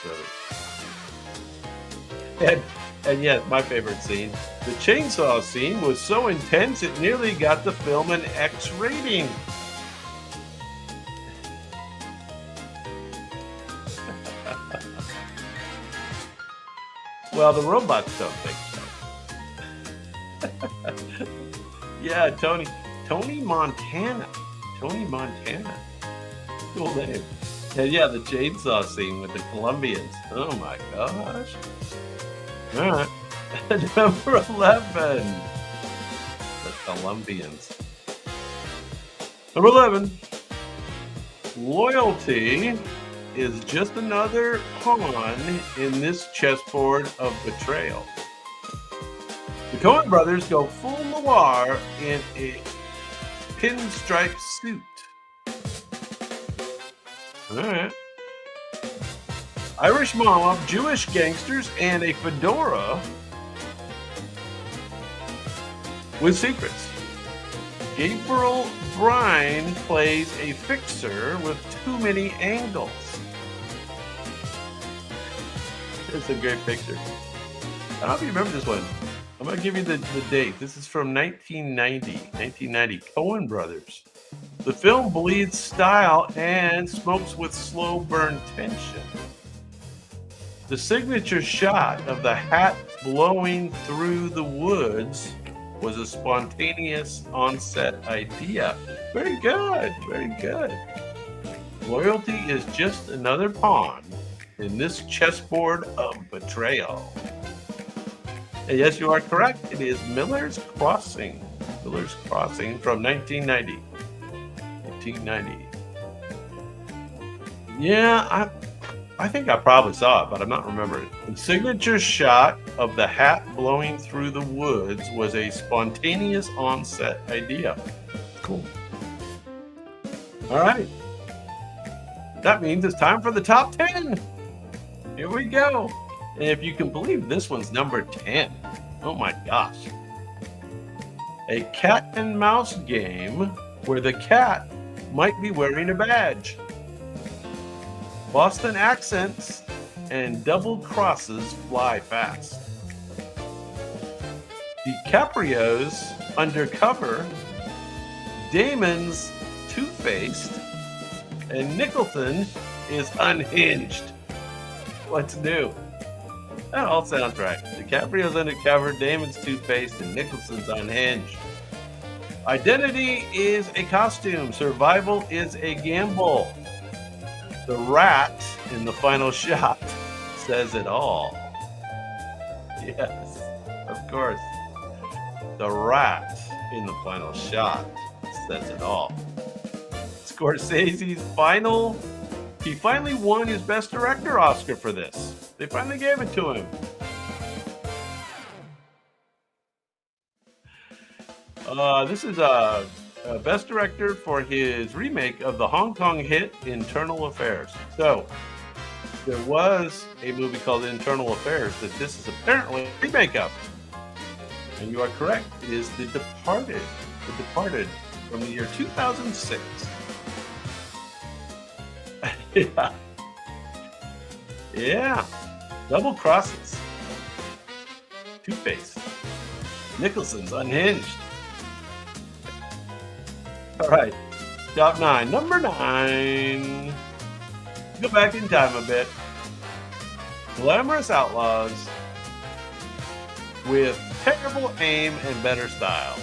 movie. And yes, my favorite scene. The chainsaw scene was so intense it nearly got the film an X rating. Well, the robots don't think so. Yeah, Tony Montana. Tony Montana. Cool name. And yeah, the chainsaw scene with the Colombians. Oh my gosh. All right. Number 11. The Colombians. Number 11. Loyalty is just another pawn in this chessboard of betrayal. The Coen brothers go full noir in a pinstripe suit. All right. Irish mob, Jewish gangsters, and a fedora with secrets. Gabriel Brine plays a fixer with too many angles. It's a great picture. I don't know if you remember this one. I'm going to give you the date. This is from 1990. Coen Brothers. The film bleeds style and smokes with slow burn tension. The signature shot of the hat blowing through the woods was a spontaneous onset idea. Very good, very good. Loyalty is just another pawn in this chessboard of betrayal. And yes, you are correct. It is Miller's Crossing. Miller's Crossing from 1990. 1990. Yeah, I think I probably saw it, but I'm not remembering. The signature shot of the hat blowing through the woods was a spontaneous onset idea. Cool. All right. That means it's time for the top 10. Here we go. And if you can believe this one's number 10. Oh my gosh. A cat and mouse game where the cat might be wearing a badge. Boston accents and double crosses fly fast. DiCaprio's undercover, Damon's two-faced, and Nicholson is unhinged. What's new? That all sounds right. DiCaprio's undercover, Damon's two-faced, and Nicholson's unhinged. Identity is a costume. Survival is a gamble. The rat in the final shot says it all. Yes, of course. The rat in the final shot says it all. Scorsese's he finally won his Best Director Oscar for this. They finally gave it to him. This is a Best Director for his remake of the Hong Kong hit Internal Affairs. So, there was a movie called Internal Affairs that this is apparently a remake of. And you are correct. It is The Departed. The Departed from the year 2006. Yeah. Yeah. Double crosses. Two-faced. Nicholson's unhinged. All right. Top 9. Number 9. Go back in time a bit. Glamorous outlaws with terrible aim and better style.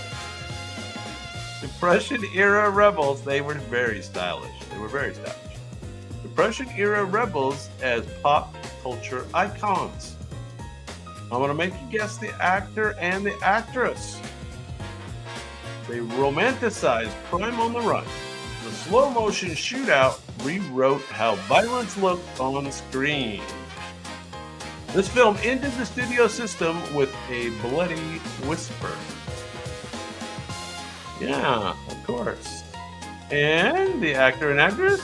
Depression-era rebels, they were very stylish. Depression-era rebels as pop culture icons. I'm going to make you guess the actor and the actress. They romanticized crime on the run. The slow-motion shootout rewrote how violence looked on screen. This film ended the studio system with a bloody whisper. Yeah, of course. And the actor and actress?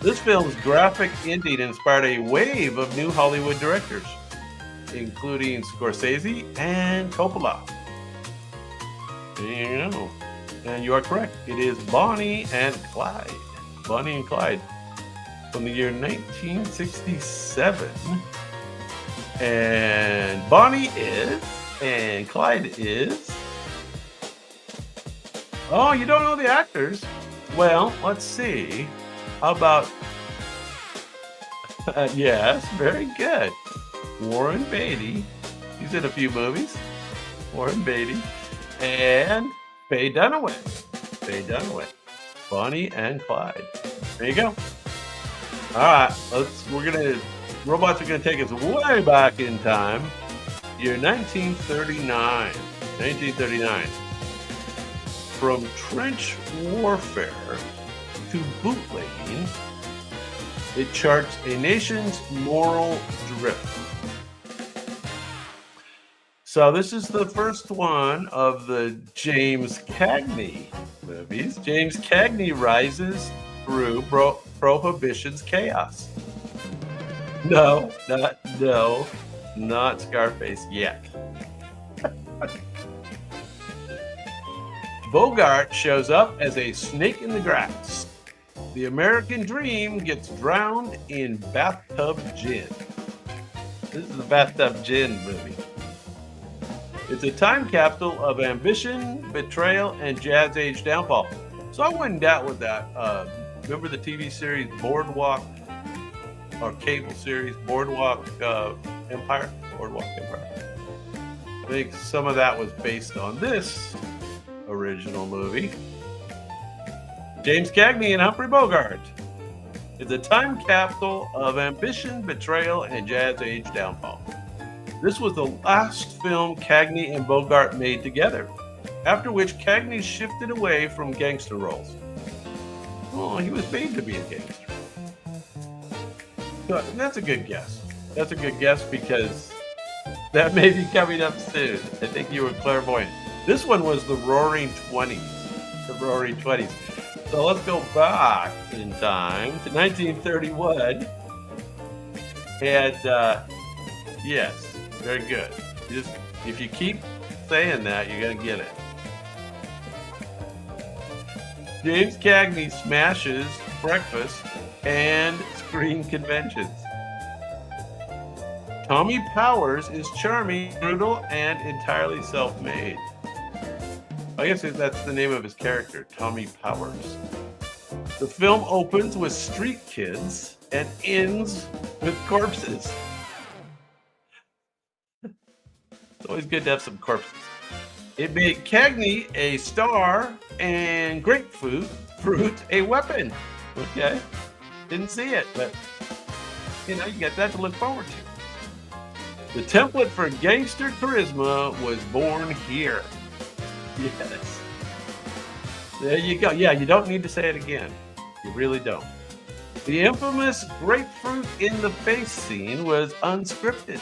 This film's graphic ending inspired a wave of new Hollywood directors, including Scorsese and Coppola. There you go. And you are correct. It is Bonnie and Clyde. Bonnie and Clyde from the year 1967. And Bonnie is, and Clyde is. Oh, you don't know the actors? Well, let's see. How about, yes, very good. Warren Beatty. He's in a few movies. Warren Beatty. And Faye Dunaway. Bonnie and Clyde. There you go. All right, robots are gonna take us way back in time. Year 1939. 1939. From trench warfare to bootlegging, it charts a nation's moral drift. So this is the first one of the James Cagney movies. James Cagney rises through Prohibition's chaos. No, not Scarface yet. Bogart shows up as a snake in the grass. The American dream gets drowned in bathtub gin. This is the bathtub gin movie. It's a time capsule of ambition, betrayal, and jazz age downfall. So I wouldn't doubt with that. Remember the TV series Boardwalk, or cable series Boardwalk Empire? I think some of that was based on this original movie. James Cagney and Humphrey Bogart. It's a time capsule of ambition, betrayal, and jazz age downfall. This was the last film Cagney and Bogart made together, after which Cagney shifted away from gangster roles. Oh, he was made to be a gangster. So that's a good guess. That's a good guess because that may be coming up soon. I think you were clairvoyant. This one was the Roaring 20s. The Roaring 20s. So let's go back in time to 1931. And yes, very good. If you keep saying that, you're going to get it. James Cagney smashes breakfast and screen conventions. Tommy Powers is charming, brutal, and entirely self-made. I guess that's the name of his character, Tommy Powers. The film opens with street kids and ends with corpses. It's always good to have some corpses. It made Cagney a star and grapefruit a weapon. Okay, didn't see it, but you get that to look forward to. The template for gangster charisma was born here. Yes. There you go. Yeah, you don't need to say it again. You really don't. The infamous grapefruit in the face scene was unscripted.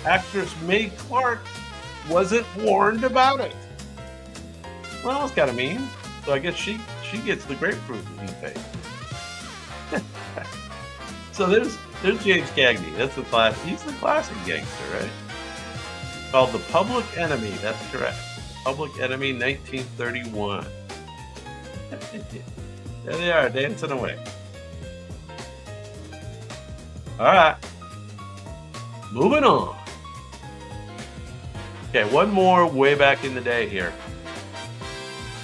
Actress Mae Clark wasn't warned about it. Well, that's kind of mean. So I guess she gets the grapefruit in the face. So there's James Cagney. That's the class. He's the classic gangster, right? Called The Public Enemy. That's correct. Public Enemy, 1931. There they are, dancing away. All right. Moving on. Okay, one more way back in the day here.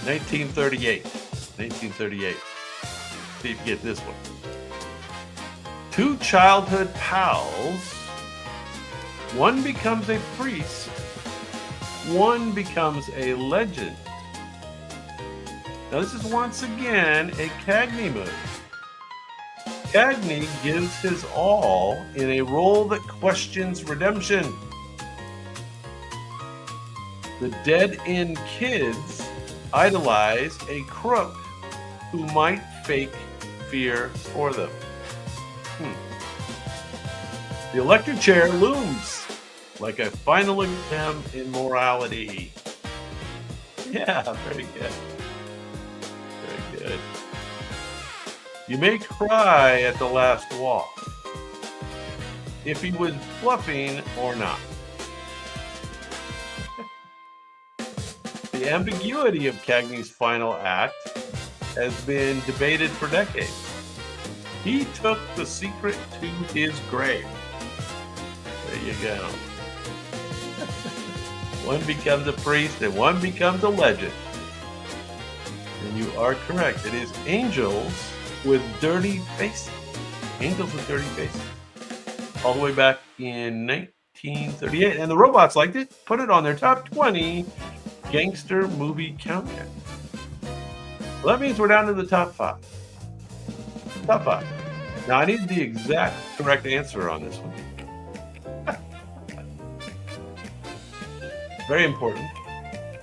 1938. 1938. See if you get this one. Two childhood pals. One becomes a priest. One becomes a legend. Now this is once again a Cagney movie. Cagney gives his all in a role that questions redemption. The dead-end kids idolize a crook who might fake fear for them. The electric chair looms like a final exam in morality. Yeah, very good. Very good. You may cry at the last walk, if he was bluffing or not. The ambiguity of Cagney's final act has been debated for decades. He took the secret to his grave. There you go. One becomes a priest and one becomes a legend. And you are correct. It is Angels with Dirty Faces. Angels with Dirty Faces. All the way back in 1938. And the robots liked it. Put it on their top 20 gangster movie countdown. Well, that means we're down to the top 5. Top 5. Now, I need the exact correct answer on this one. Very important.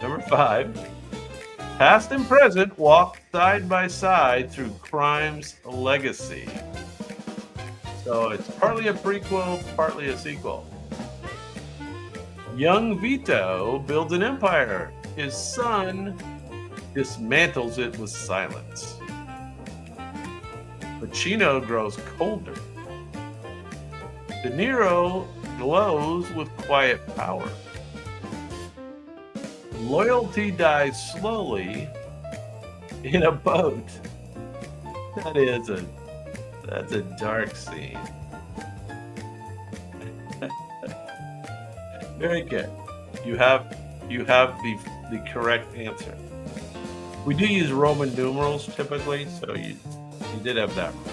Number 5. Past and present walk side by side through crime's legacy. So it's partly a prequel, partly a sequel. Young Vito builds an empire. His son dismantles it with silence. Pacino grows colder. De Niro glows with quiet power. Loyalty dies slowly in a boat. That's a dark scene. Very good. You have the correct answer. We do use Roman numerals typically, so you did have that one.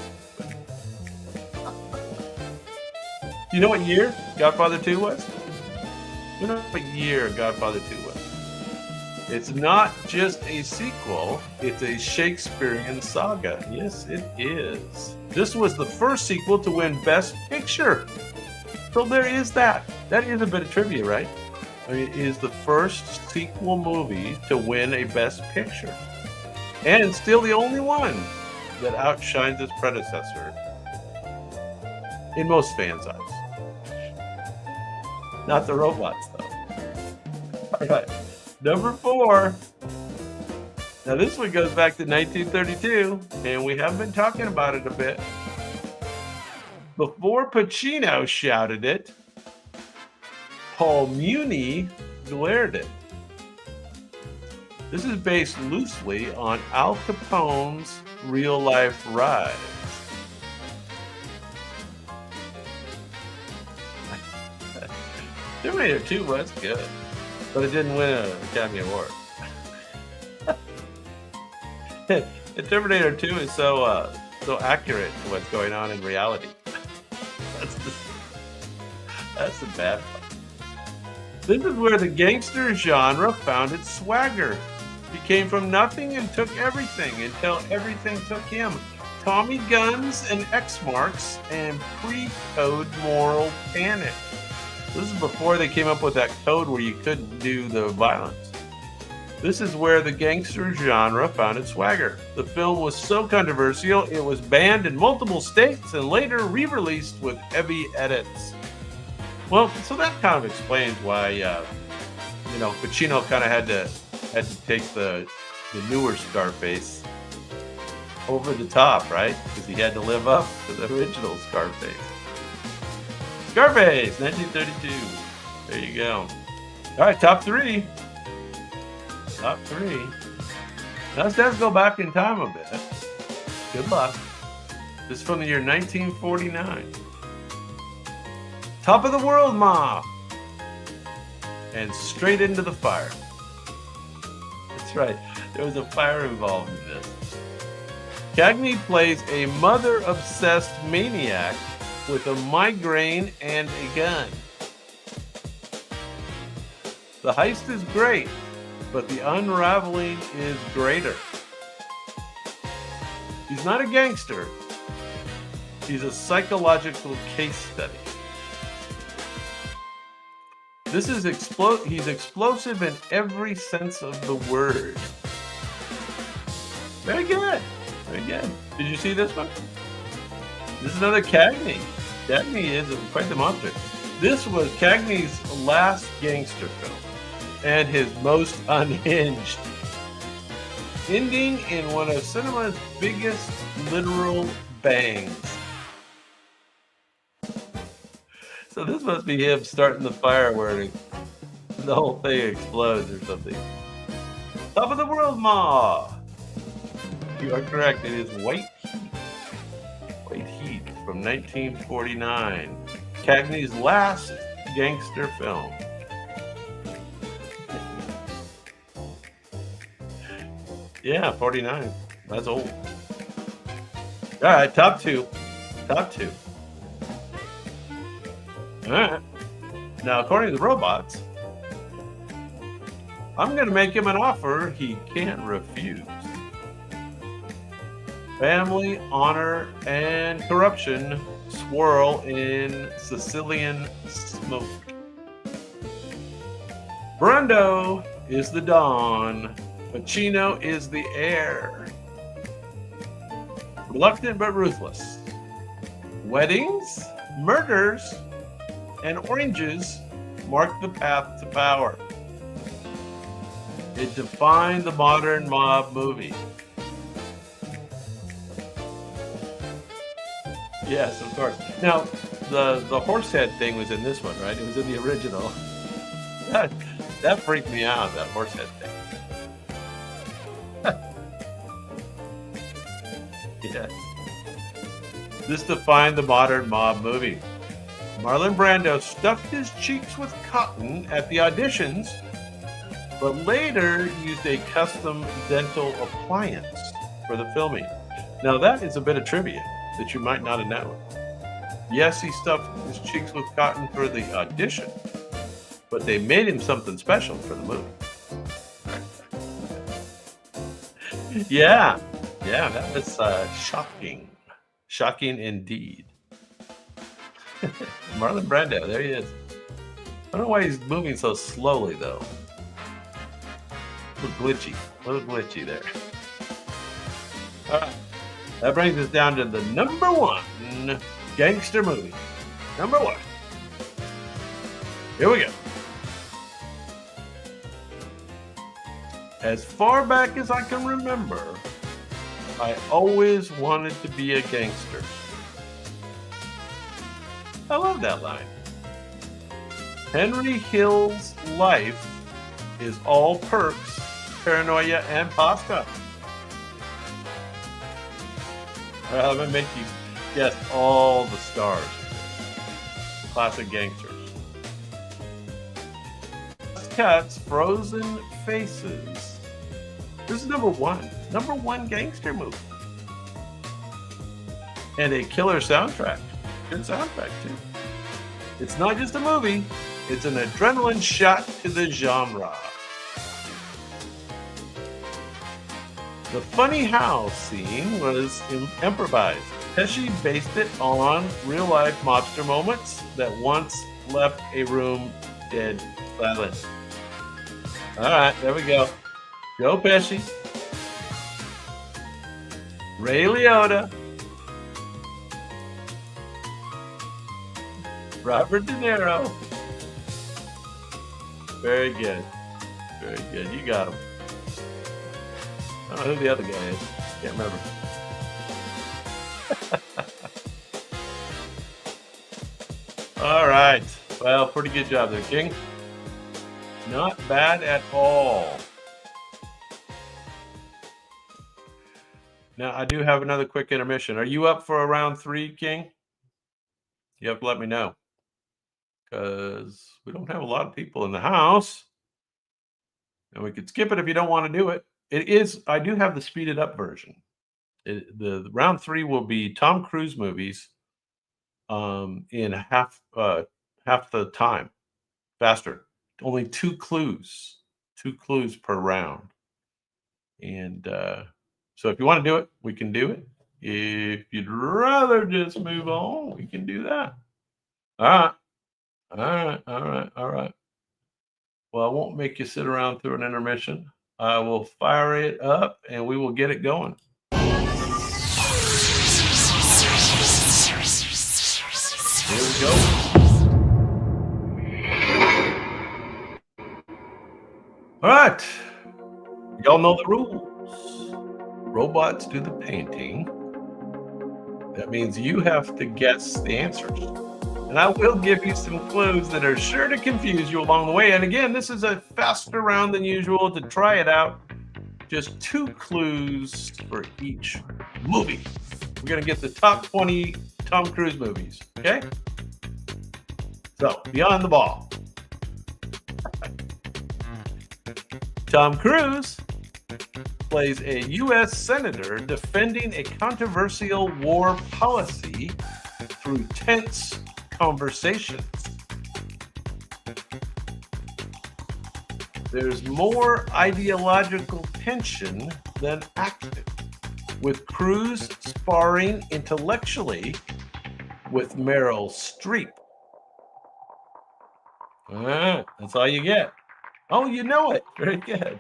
You know what year Godfather 2 was? What year Godfather 2 was? It's not just a sequel, it's a Shakespearean saga. Yes, it is. This was the first sequel to win Best Picture. So there is that. That is a bit of trivia, right? I mean, it is the first sequel movie to win a Best Picture. And still the only one that outshines its predecessor in most fans' eyes. Not the robots, though. All right. Number 4. Now, this one goes back to 1932, and we have been talking about it a bit. Before Pacino shouted it, Paul Muni glared it. This is based loosely on Al Capone's real-life rise. Terminator 2 was good, but it didn't win an Academy Award. And Terminator 2 is so accurate to what's going on in reality. That's the bad part. This is where the gangster genre found its swagger. He came from nothing and took everything until everything took him. Tommy guns and X marks and pre-code moral panic. This is before they came up with that code where you couldn't do the violence. This is where the gangster genre found its swagger. The film was so controversial, it was banned in multiple states and later re-released with heavy edits. Well, so that kind of explains why, Pacino kind of had to take the newer Scarface over the top, right? Because he had to live up to the original Scarface. Scarface, 1932. There you go. All right, top 3. Top 3. Now let's go back in time a bit. Good luck. This is from the year 1949. Top of the World, Ma! And straight into the fire. That's right. There was a fire involved in this. Cagney plays a mother-obsessed maniac with a migraine and a gun. The heist is great, but the unraveling is greater. He's not a gangster. He's a psychological case study. This is he's explosive in every sense of the word. Very good. Very good. Did you see this one? This is another Cagney. Cagney is quite the monster. This was Cagney's last gangster film and his most unhinged, ending in one of cinema's biggest literal bangs. So this must be him starting the fire where the whole thing explodes or something. Top of the World, Ma! You are correct. It is White Heat. White Heat from 1949. Cagney's last gangster film. Yeah, 49. That's old. All right, top 2. Top 2. All right. Now, according to the robots, I'm going to make him an offer he can't refuse. Family, honor, and corruption swirl in Sicilian smoke. Brando is the dawn. Pacino is the heir. Reluctant but ruthless. Weddings, murders, and oranges mark the path to power. It defined the modern mob movie. Yes, of course. Now, the horse head thing was in this one, right? It was in the original. That freaked me out, that horse head thing. Yes. This defined the modern mob movie. Marlon Brando stuffed his cheeks with cotton at the auditions, but later used a custom dental appliance for the filming. Now that is a bit of trivia that you might not have known. Yes, he stuffed his cheeks with cotton for the audition, but they made him something special for the movie. Yeah, that was shocking. Shocking indeed. Marlon Brando, there he is. I don't know why he's moving so slowly, though. A little glitchy there. All right, that brings us down to the number one gangster movie. Number one. Here we go. As far back as I can remember, I always wanted to be a gangster. I love that line. Henry Hill's life is all perks, paranoia, and pasta. All right, I'm going to make you guess all the stars. Classic gangsters. Cat's Frozen Faces. This is number one. Number one gangster movie. And a killer soundtrack. Good soundtrack, too. It's not just a movie, it's an adrenaline shot to the genre. The funny house scene was improvised. Pesci based it on real-life mobster moments that once left a room dead silent. All right, there we go. Go Pesci. Ray Liotta. Robert De Niro. Very good. Very good. You got him. I don't know who the other guy is. Can't remember. All right. Well, pretty good job there, King. Not bad at all. Now, I do have another quick intermission. Are you up for a round three, King? You have to let me know, because we don't have a lot of people in the house. And we could skip it if you don't want to do it. It is, I do have the speeded up version. The round three will be Tom Cruise movies in half the time, faster. Only two clues per round. And so if you want to do it, we can do it. If you'd rather just move on, we can do that. All right. Well, I won't make you sit around through an intermission. I will fire it up and we will get it going. Here we go. All right. Y'all know the rules. Robots do the painting. That means you have to guess the answers. And I will give you some clues that are sure to confuse you along the way. And again, this is a faster round than usual to try it out. Just 2 clues for each movie. We're going to get the top 20 Tom Cruise movies. Okay? So, be on the ball. Tom Cruise plays a U.S. senator defending a controversial war policy through tense conversations. There's more ideological tension than action, with Cruise sparring intellectually with Meryl Streep. All right, that's all you get. Oh, you know it. Very good.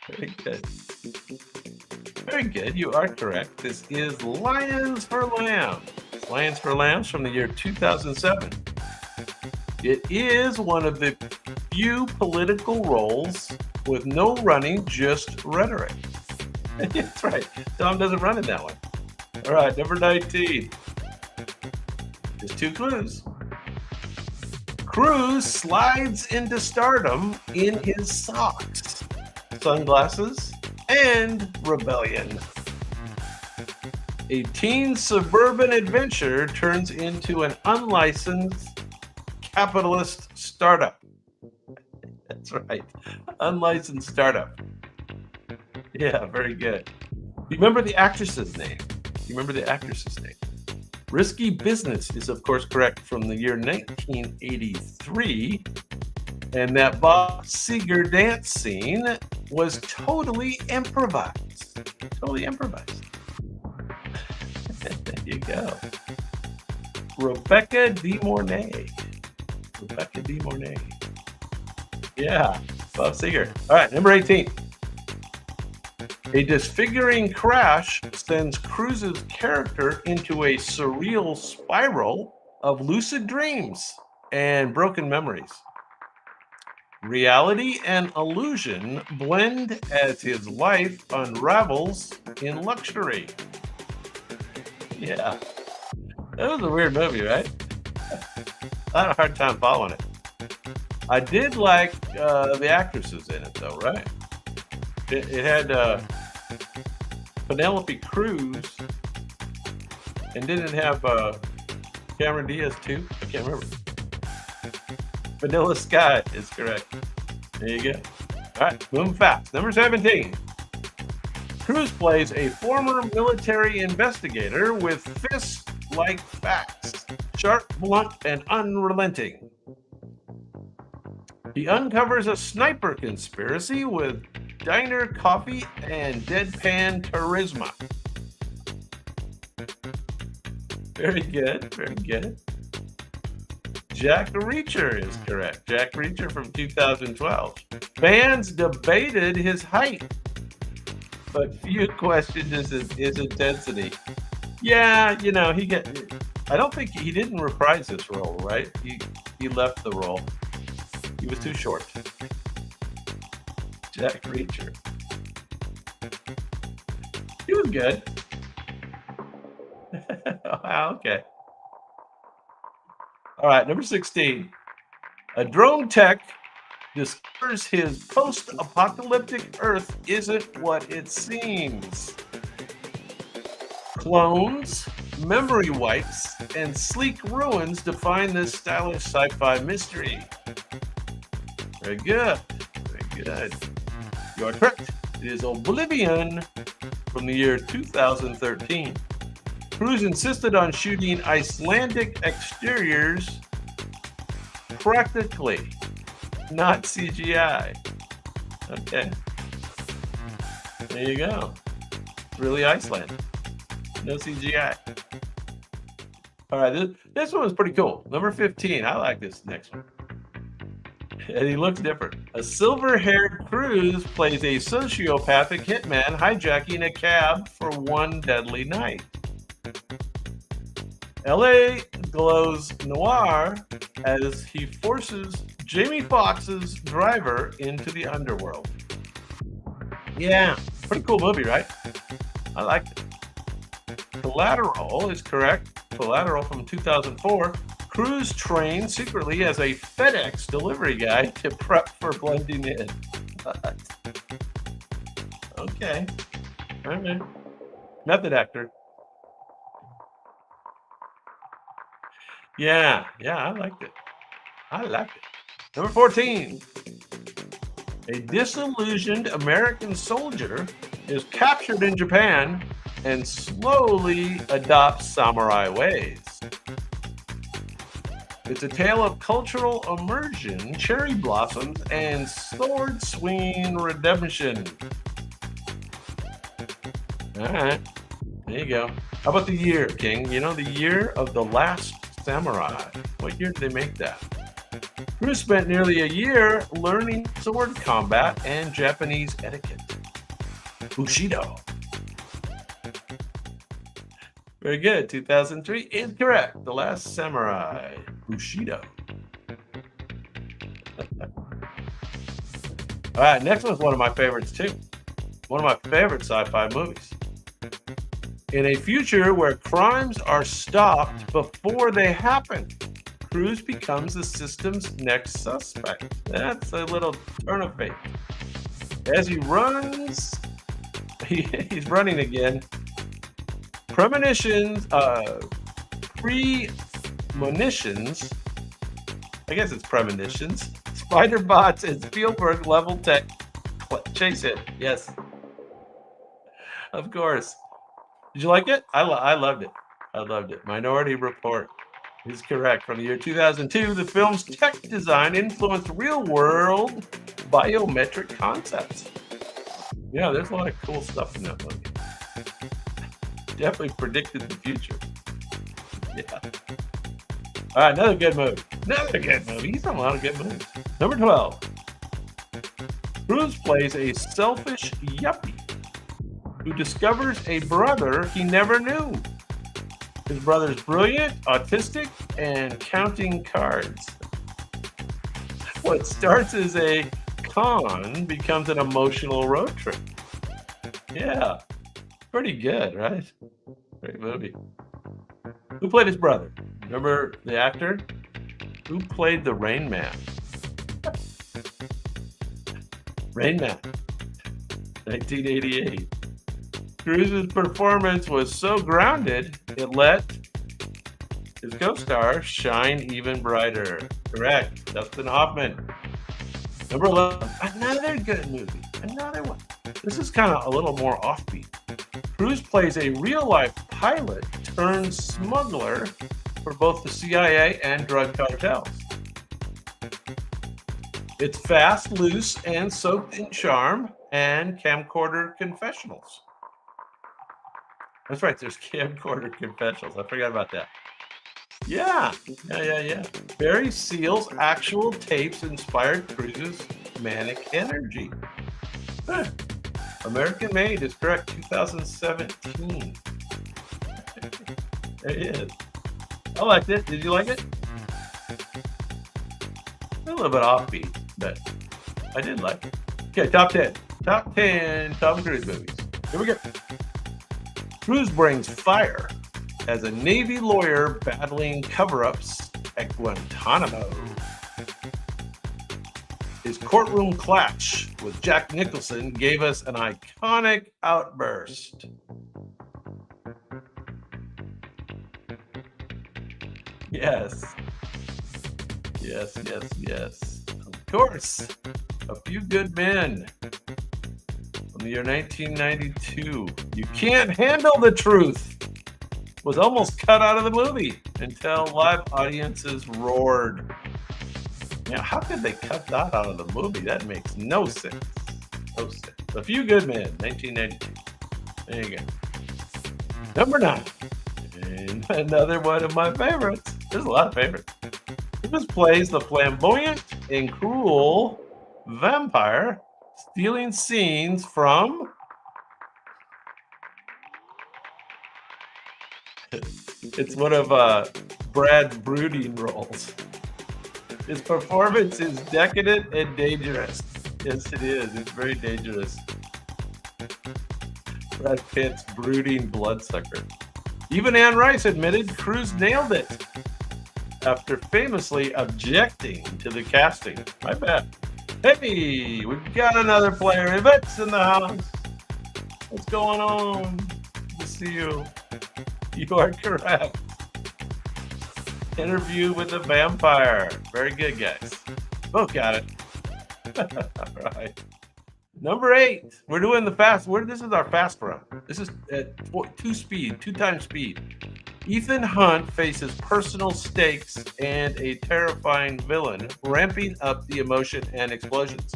Very good. Very good. You are correct. This is Lions for Lambs. Lions for Lambs from the year 2007. It is one of the few political roles with no running, just rhetoric. That's right. Tom doesn't run in that one. All right, number 19. Just 2 clues. Cruise slides into stardom in his socks, sunglasses, and rebellion. A teen suburban adventure turns into an unlicensed capitalist startup. That's right. Unlicensed startup. Yeah, very good. Remember the actress's name. Risky Business is, of course, correct, from the year 1983. And that Bob Seger dance scene was totally improvised. Totally improvised. There you go. Rebecca De Mornay. Rebecca De Mornay. Yeah, Bob Seger. All right, number 18. A disfiguring crash sends Cruise's character into a surreal spiral of lucid dreams and broken memories. Reality and illusion blend as his life unravels in luxury. Yeah, that was a weird movie, right? I had a hard time following it. I did like the actresses in it, though, right? It had Penelope Cruz, and didn't it have Cameron Diaz too? I can't remember. Vanilla Sky is correct. There you go. All right, moving fast. Number 17. Cruz plays a former military investigator with fist-like facts, sharp, blunt, and unrelenting. He uncovers a sniper conspiracy with diner coffee and deadpan charisma. Very good, very good. Jack Reacher is correct. Jack Reacher from 2012. Fans debated his height, but few questioned his intensity. Yeah, you know, I don't think he didn't reprise this role, right? He left the role. He was too short. Jack Reacher. He was good. Wow, okay. All right, number 16. A drone tech discovers his post-apocalyptic Earth isn't what it seems. Clones, memory wipes, and sleek ruins define this stylish sci-fi mystery. Very good. Very good. You are correct. It is Oblivion from the year 2013. Cruz insisted on shooting Icelandic exteriors practically, not CGI. Okay. There you go. It's really Iceland. No CGI. All right, this one was pretty cool. Number 15. I like this next one. And he looks different. A silver-haired Cruz plays a sociopathic hitman hijacking a cab for one deadly night. LA glows noir as he forces Jamie Foxx's driver into the underworld. Yeah, pretty cool movie, right? I liked it. Collateral is correct. Collateral from 2004. Cruz trained secretly as a FedEx delivery guy to prep for blending in. Okay. All right. Method actor. Yeah, I liked it. I liked it. Number 14. A disillusioned American soldier is captured in Japan and slowly adopts samurai ways. It's a tale of cultural immersion, cherry blossoms, and sword swinging redemption. All right, there you go. How about the year, King? You know, the year of the last samurai. What year did they make that? Cruz spent nearly a year learning sword combat and Japanese etiquette. Bushido. Very good. 2003 is correct. The Last Samurai. Bushido. All right, next one's one of my favorites too. One of my favorite sci-fi movies. In a future where crimes are stopped before they happen, Cruz becomes the system's next suspect. That's a little turn of fate. As he runs, he's running again. Premonitions, I guess it's premonitions. Spider bots and Spielberg level tech chase it. Yes, of course. Did you like it? I loved it. I loved it. Minority Report. is correct. From the year 2002, the film's tech design influenced real-world biometric concepts. Yeah, there's a lot of cool stuff in that movie. Definitely predicted the future. Yeah. All right, another good movie. Another good movie. He's done a lot of good movies. Number 12. Cruise plays a selfish yuppie who discovers a brother he never knew. His brother's brilliant, autistic, and counting cards. What starts as a con becomes an emotional road trip. Yeah, pretty good, right? Great movie. Who played his brother? Remember the actor? Who played the Rain Man? Rain Man, 1988. Cruise's performance was so grounded, it let his co-star shine even brighter. Correct. Dustin Hoffman. Number 11. Another good movie. Another one. This is kind of a little more offbeat. Cruise plays a real-life pilot turned smuggler for both the CIA and drug cartels. It's fast, loose, and soaked in charm and camcorder confessionals. That's right, there's camcorder confessionals. I forgot about that. Yeah. Barry Seal's actual tapes inspired Cruise's manic energy. Huh. American Made is correct, 2017. There it is. I liked it. Did you like it? A little bit offbeat, but I did like it. Okay, top 10. Top 10 Tom Cruise movies. Here we go. Cruise brings fire as a Navy lawyer battling cover-ups at Guantanamo. His courtroom clash with Jack Nicholson gave us an iconic outburst. Yes. Of course, A Few Good Men from the year 1992. You Can't Handle the Truth was almost cut out of the movie until live audiences roared. Now, how could they cut that out of the movie? That makes no sense. No sense. A Few Good Men, 1992. There you go. Number 9. And another one of my favorites. There's a lot of favorites. This plays the flamboyant and cruel vampire stealing scenes from it's one of Brad's brooding roles. His performance is decadent and dangerous. Yes, it is. It's very dangerous. Brad Pitt's brooding bloodsucker. Even Anne Rice admitted Cruise nailed it after famously objecting to the casting. I bet. Hey, we've got another player. Yvette's in the house. What's going on? Good to see you. You are correct. Interview with a Vampire. Very good, guys. Both got it. All right. Number 8. We're doing the fast. This is our fast run. This is at 2 times speed. Ethan Hunt faces personal stakes and a terrifying villain, ramping up the emotion and explosions.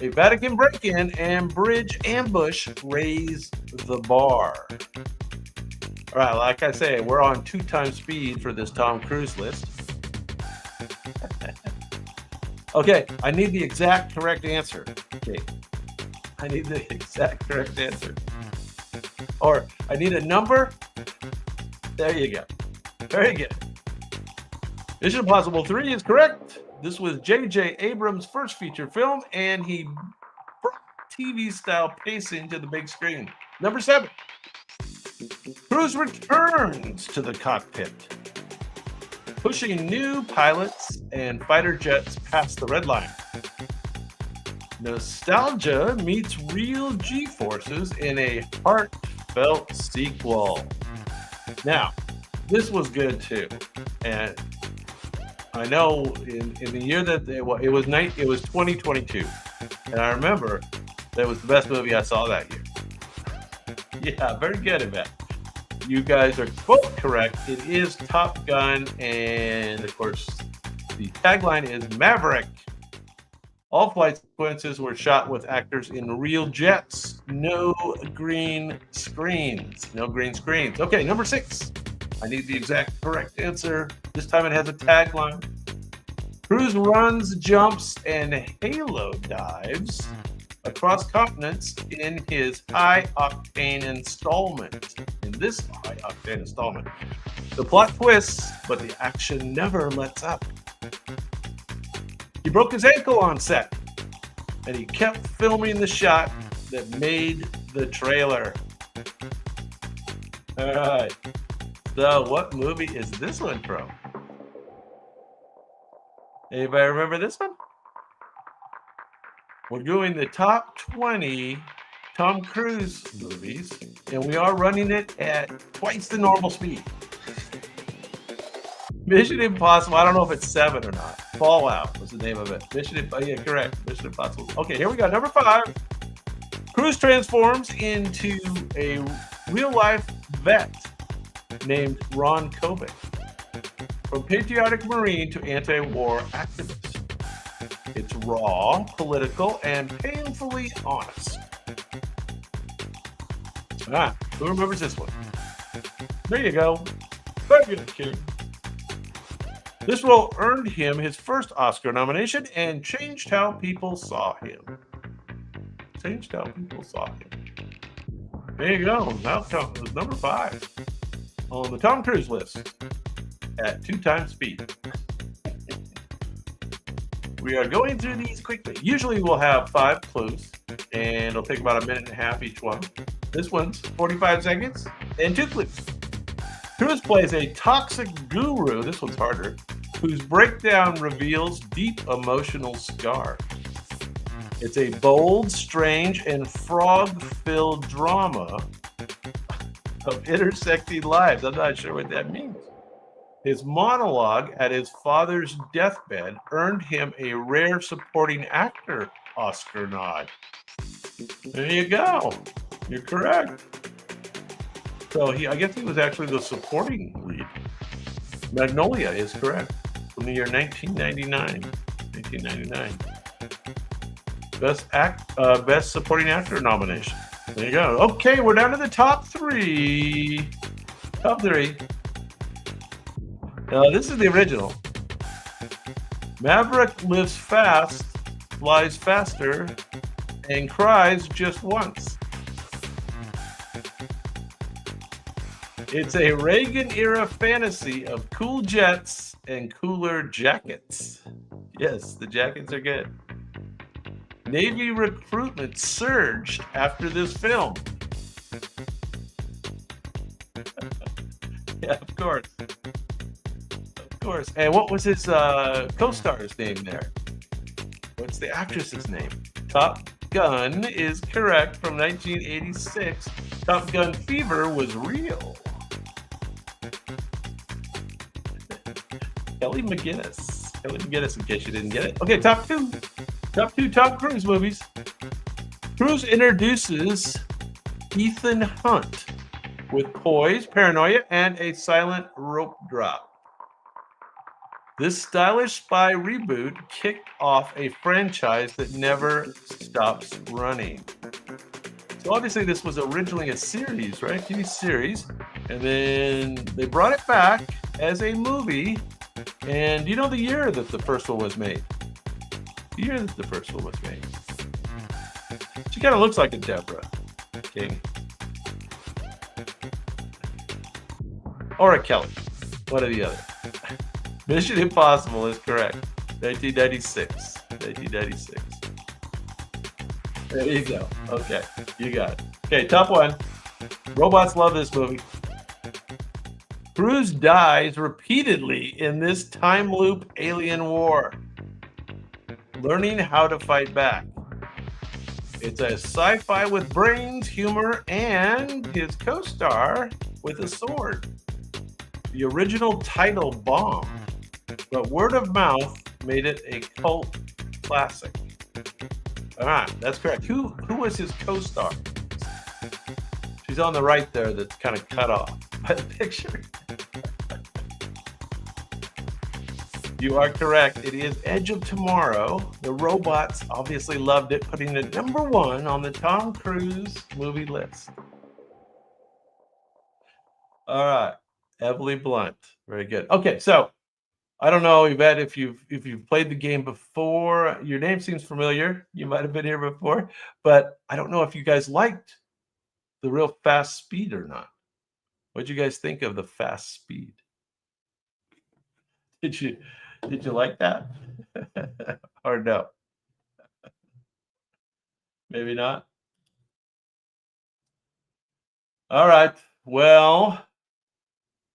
A Vatican break-in and bridge ambush raise the bar. All right, like I say, we're on 2 times speed for this Tom Cruise list. Okay, I need the exact correct answer. Okay, I need the exact correct answer. Or I need a number. There you go. Very good. Mission Impossible 3 is correct. This was J.J. Abrams' first feature film, and he brought TV-style pacing to the big screen. Number 7. Cruise returns to the cockpit, pushing new pilots and fighter jets past the red line. Nostalgia meets real G-forces in a heartfelt sequel. Now, this was good too, and I know in the year that it was 2022, and I remember that was the best movie I saw that year. Yeah, very good, Yvette. You guys are both correct. It is Top Gun, and of course, the tagline is Maverick. All flight sequences were shot with actors in real jets. No green screens. No green screens. Okay, number 6. I need the exact correct answer. This time it has a tagline. Cruise runs, jumps, and halo dives across continents in his high-octane installment. In this high-octane installment. The plot twists, but the action never lets up. He broke his ankle on set, and he kept filming the shot that made the trailer. All right. So, what movie is this one from? Anybody remember this one? We're doing the top 20 Tom Cruise movies, and we are running it at twice the normal speed. Mission Impossible. I don't know if it's 7 or not. Fallout was the name of it. Yeah, correct. Mission Impossible. Okay, here we go. Number 5. Cruise transforms into a real-life vet named Ron Kovic. From patriotic Marine to anti-war activist. It's raw, political, and painfully honest. Who remembers this one? There you go. Fabulous King. This role earned him his first Oscar nomination and changed how people saw him. Changed how people saw him. There you go. Now was number 5 on the Tom Cruise list at 2 times speed. We are going through these quickly. Usually we'll have 5 clues, and it'll take about 1.5 minutes each one. This one's 45 seconds and 2 clues. Cruise plays a toxic guru, this one's harder, whose breakdown reveals deep emotional scars. It's a bold, strange, and frog-filled drama of intersecting lives. I'm not sure what that means. His monologue at his father's deathbed earned him a rare supporting actor Oscar nod. There you go. You're correct. So I guess he was actually the supporting lead. Magnolia is correct. From the year 1999. 1999. Best supporting actor nomination. There you go. Okay, we're down to the top 3. Top 3. This is the original. Maverick lives fast, flies faster, and cries just once. It's a Reagan-era fantasy of cool jets and cooler jackets. Yes, the jackets are good. Navy recruitment surged after this film. Yeah, of course. Of course. And what was his co-star's name there? What's the actress's name? Top Gun is correct, from 1986. Top Gun Fever was real. Kelly McGinnis. Kelly McGinnis, in case you didn't get it. Okay, top 2. Top 2 Tom Cruise movies. Cruise introduces Ethan Hunt with poise, paranoia, and a silent rope drop. This stylish spy reboot kicked off a franchise that never stops running. So obviously this was originally a series, right? TV series. And then they brought it back as a movie. And you know the year that the first one was made? The year that the first one was made. She kind of looks like a Deborah King. Or a Kelly. One or the other. Mission Impossible is correct. 1996. 1996. There you go. Okay, you got it. Okay, top 1. Robots love this movie. Cruise dies repeatedly in this time loop alien war, learning how to fight back. It's a sci-fi with brains, humor, and his co-star with a sword. The original title bombed, but word of mouth made it a cult classic. All right, that's correct. Who was his co-star? She's on the right there that's kind of cut off. by the picture. You are correct. It is Edge of Tomorrow. The robots obviously loved it, putting it #1 on the Tom Cruise movie list. All right, Emily Blunt. Very good. Okay, so I don't know, Yvette, if you've played the game before. Your name seems familiar. You might have been here before, but I don't know if you guys liked the real fast speed or not. What'd you guys think of the fast speed? Did you like that? Or no? Maybe not. All right. Well,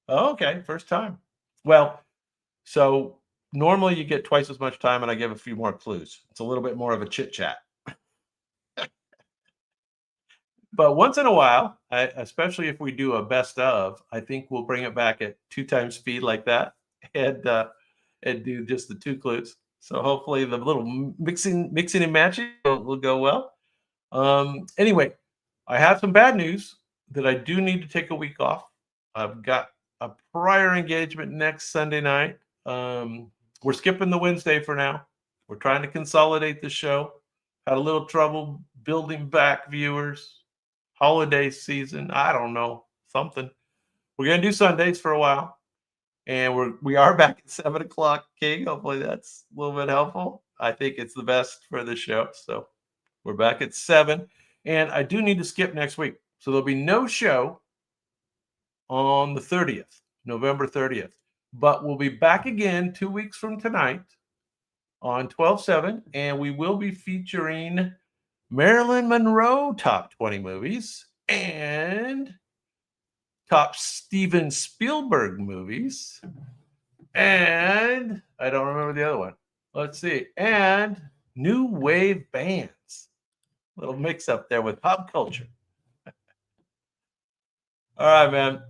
okay, first time. Well, so normally you get twice as much time, and I give a few more clues. It's a little bit more of a chit chat. But once in a while, especially if we do a best of, I think we'll bring it back at 2 times speed like that, and do just the 2 clues. So hopefully the little mixing and matching will go well. Anyway, I have some bad news that I do need to take a week off. I've got a prior engagement next Sunday night. We're skipping the Wednesday for now. We're trying to consolidate the show. Had a little trouble building back viewers. Holiday season, I don't know, something. We're gonna do Sundays for a while, and we are back at 7 o'clock, King. Hopefully that's a little bit helpful. I think it's the best for the show, so we're back at 7, and I do need to skip next week, so there'll be no show on the 30th, November 30th, but we'll be back again 2 weeks from tonight on 12/7, and we will be featuring Marilyn Monroe top 20 movies and top Steven Spielberg movies. And I don't remember the other one. Let's see. And new wave bands. Little mix up there with pop culture. All right, man.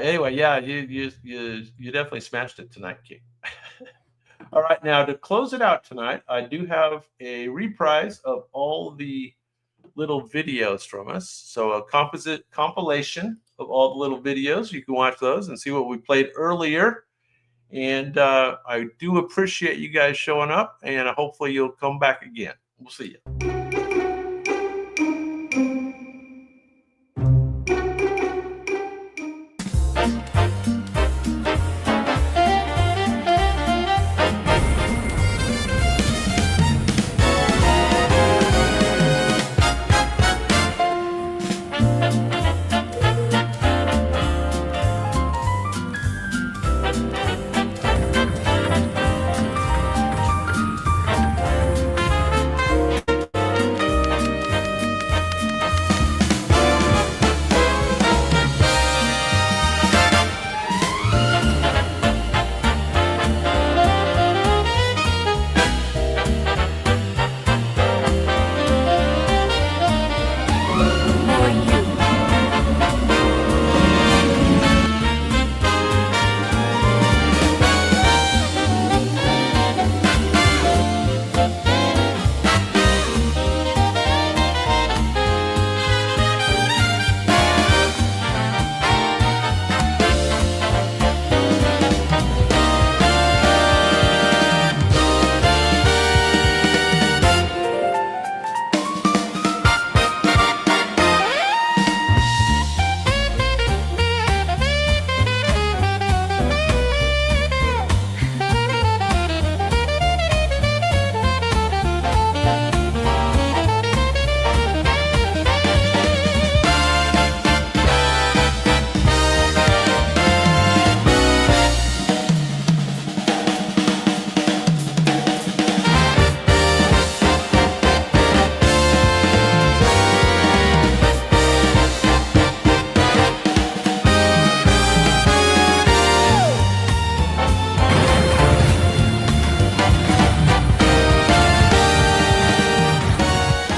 Anyway, yeah, you definitely smashed it tonight, King. All right, now to close it out tonight, I do have a reprise of all the little videos from us. So a compilation of all the little videos. You can watch those and see what we played earlier. And I do appreciate you guys showing up, and hopefully you'll come back again. We'll see you.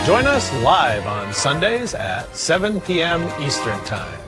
Join us live on Sundays at 7 p.m. Eastern Time.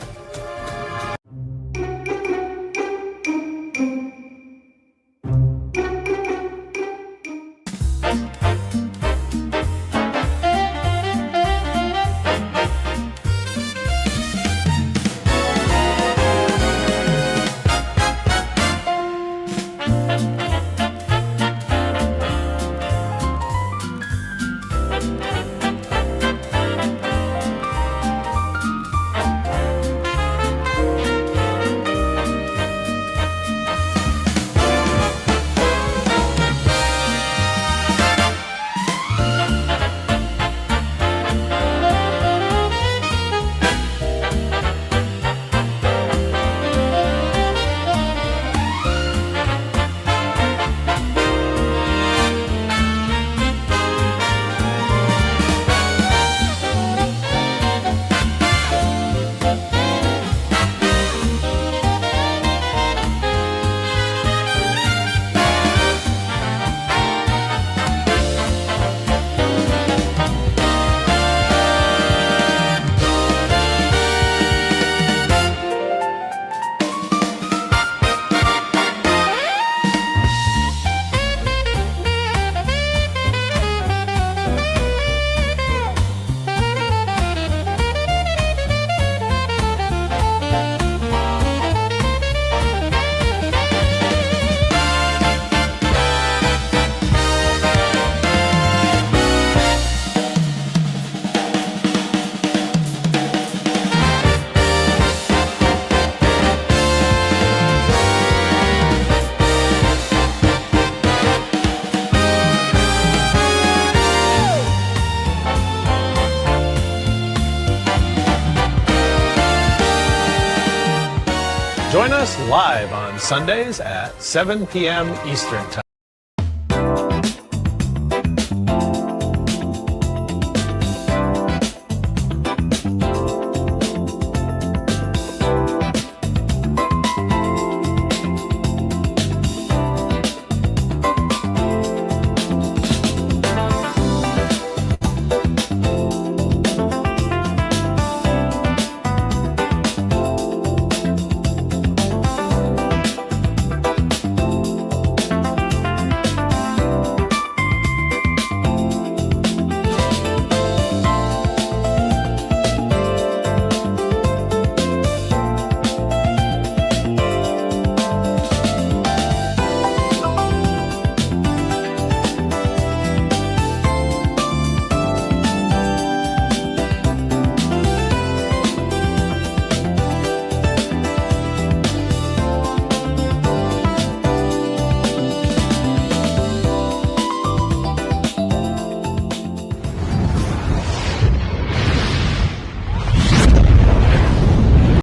live on Sundays at 7 p.m. Eastern Time.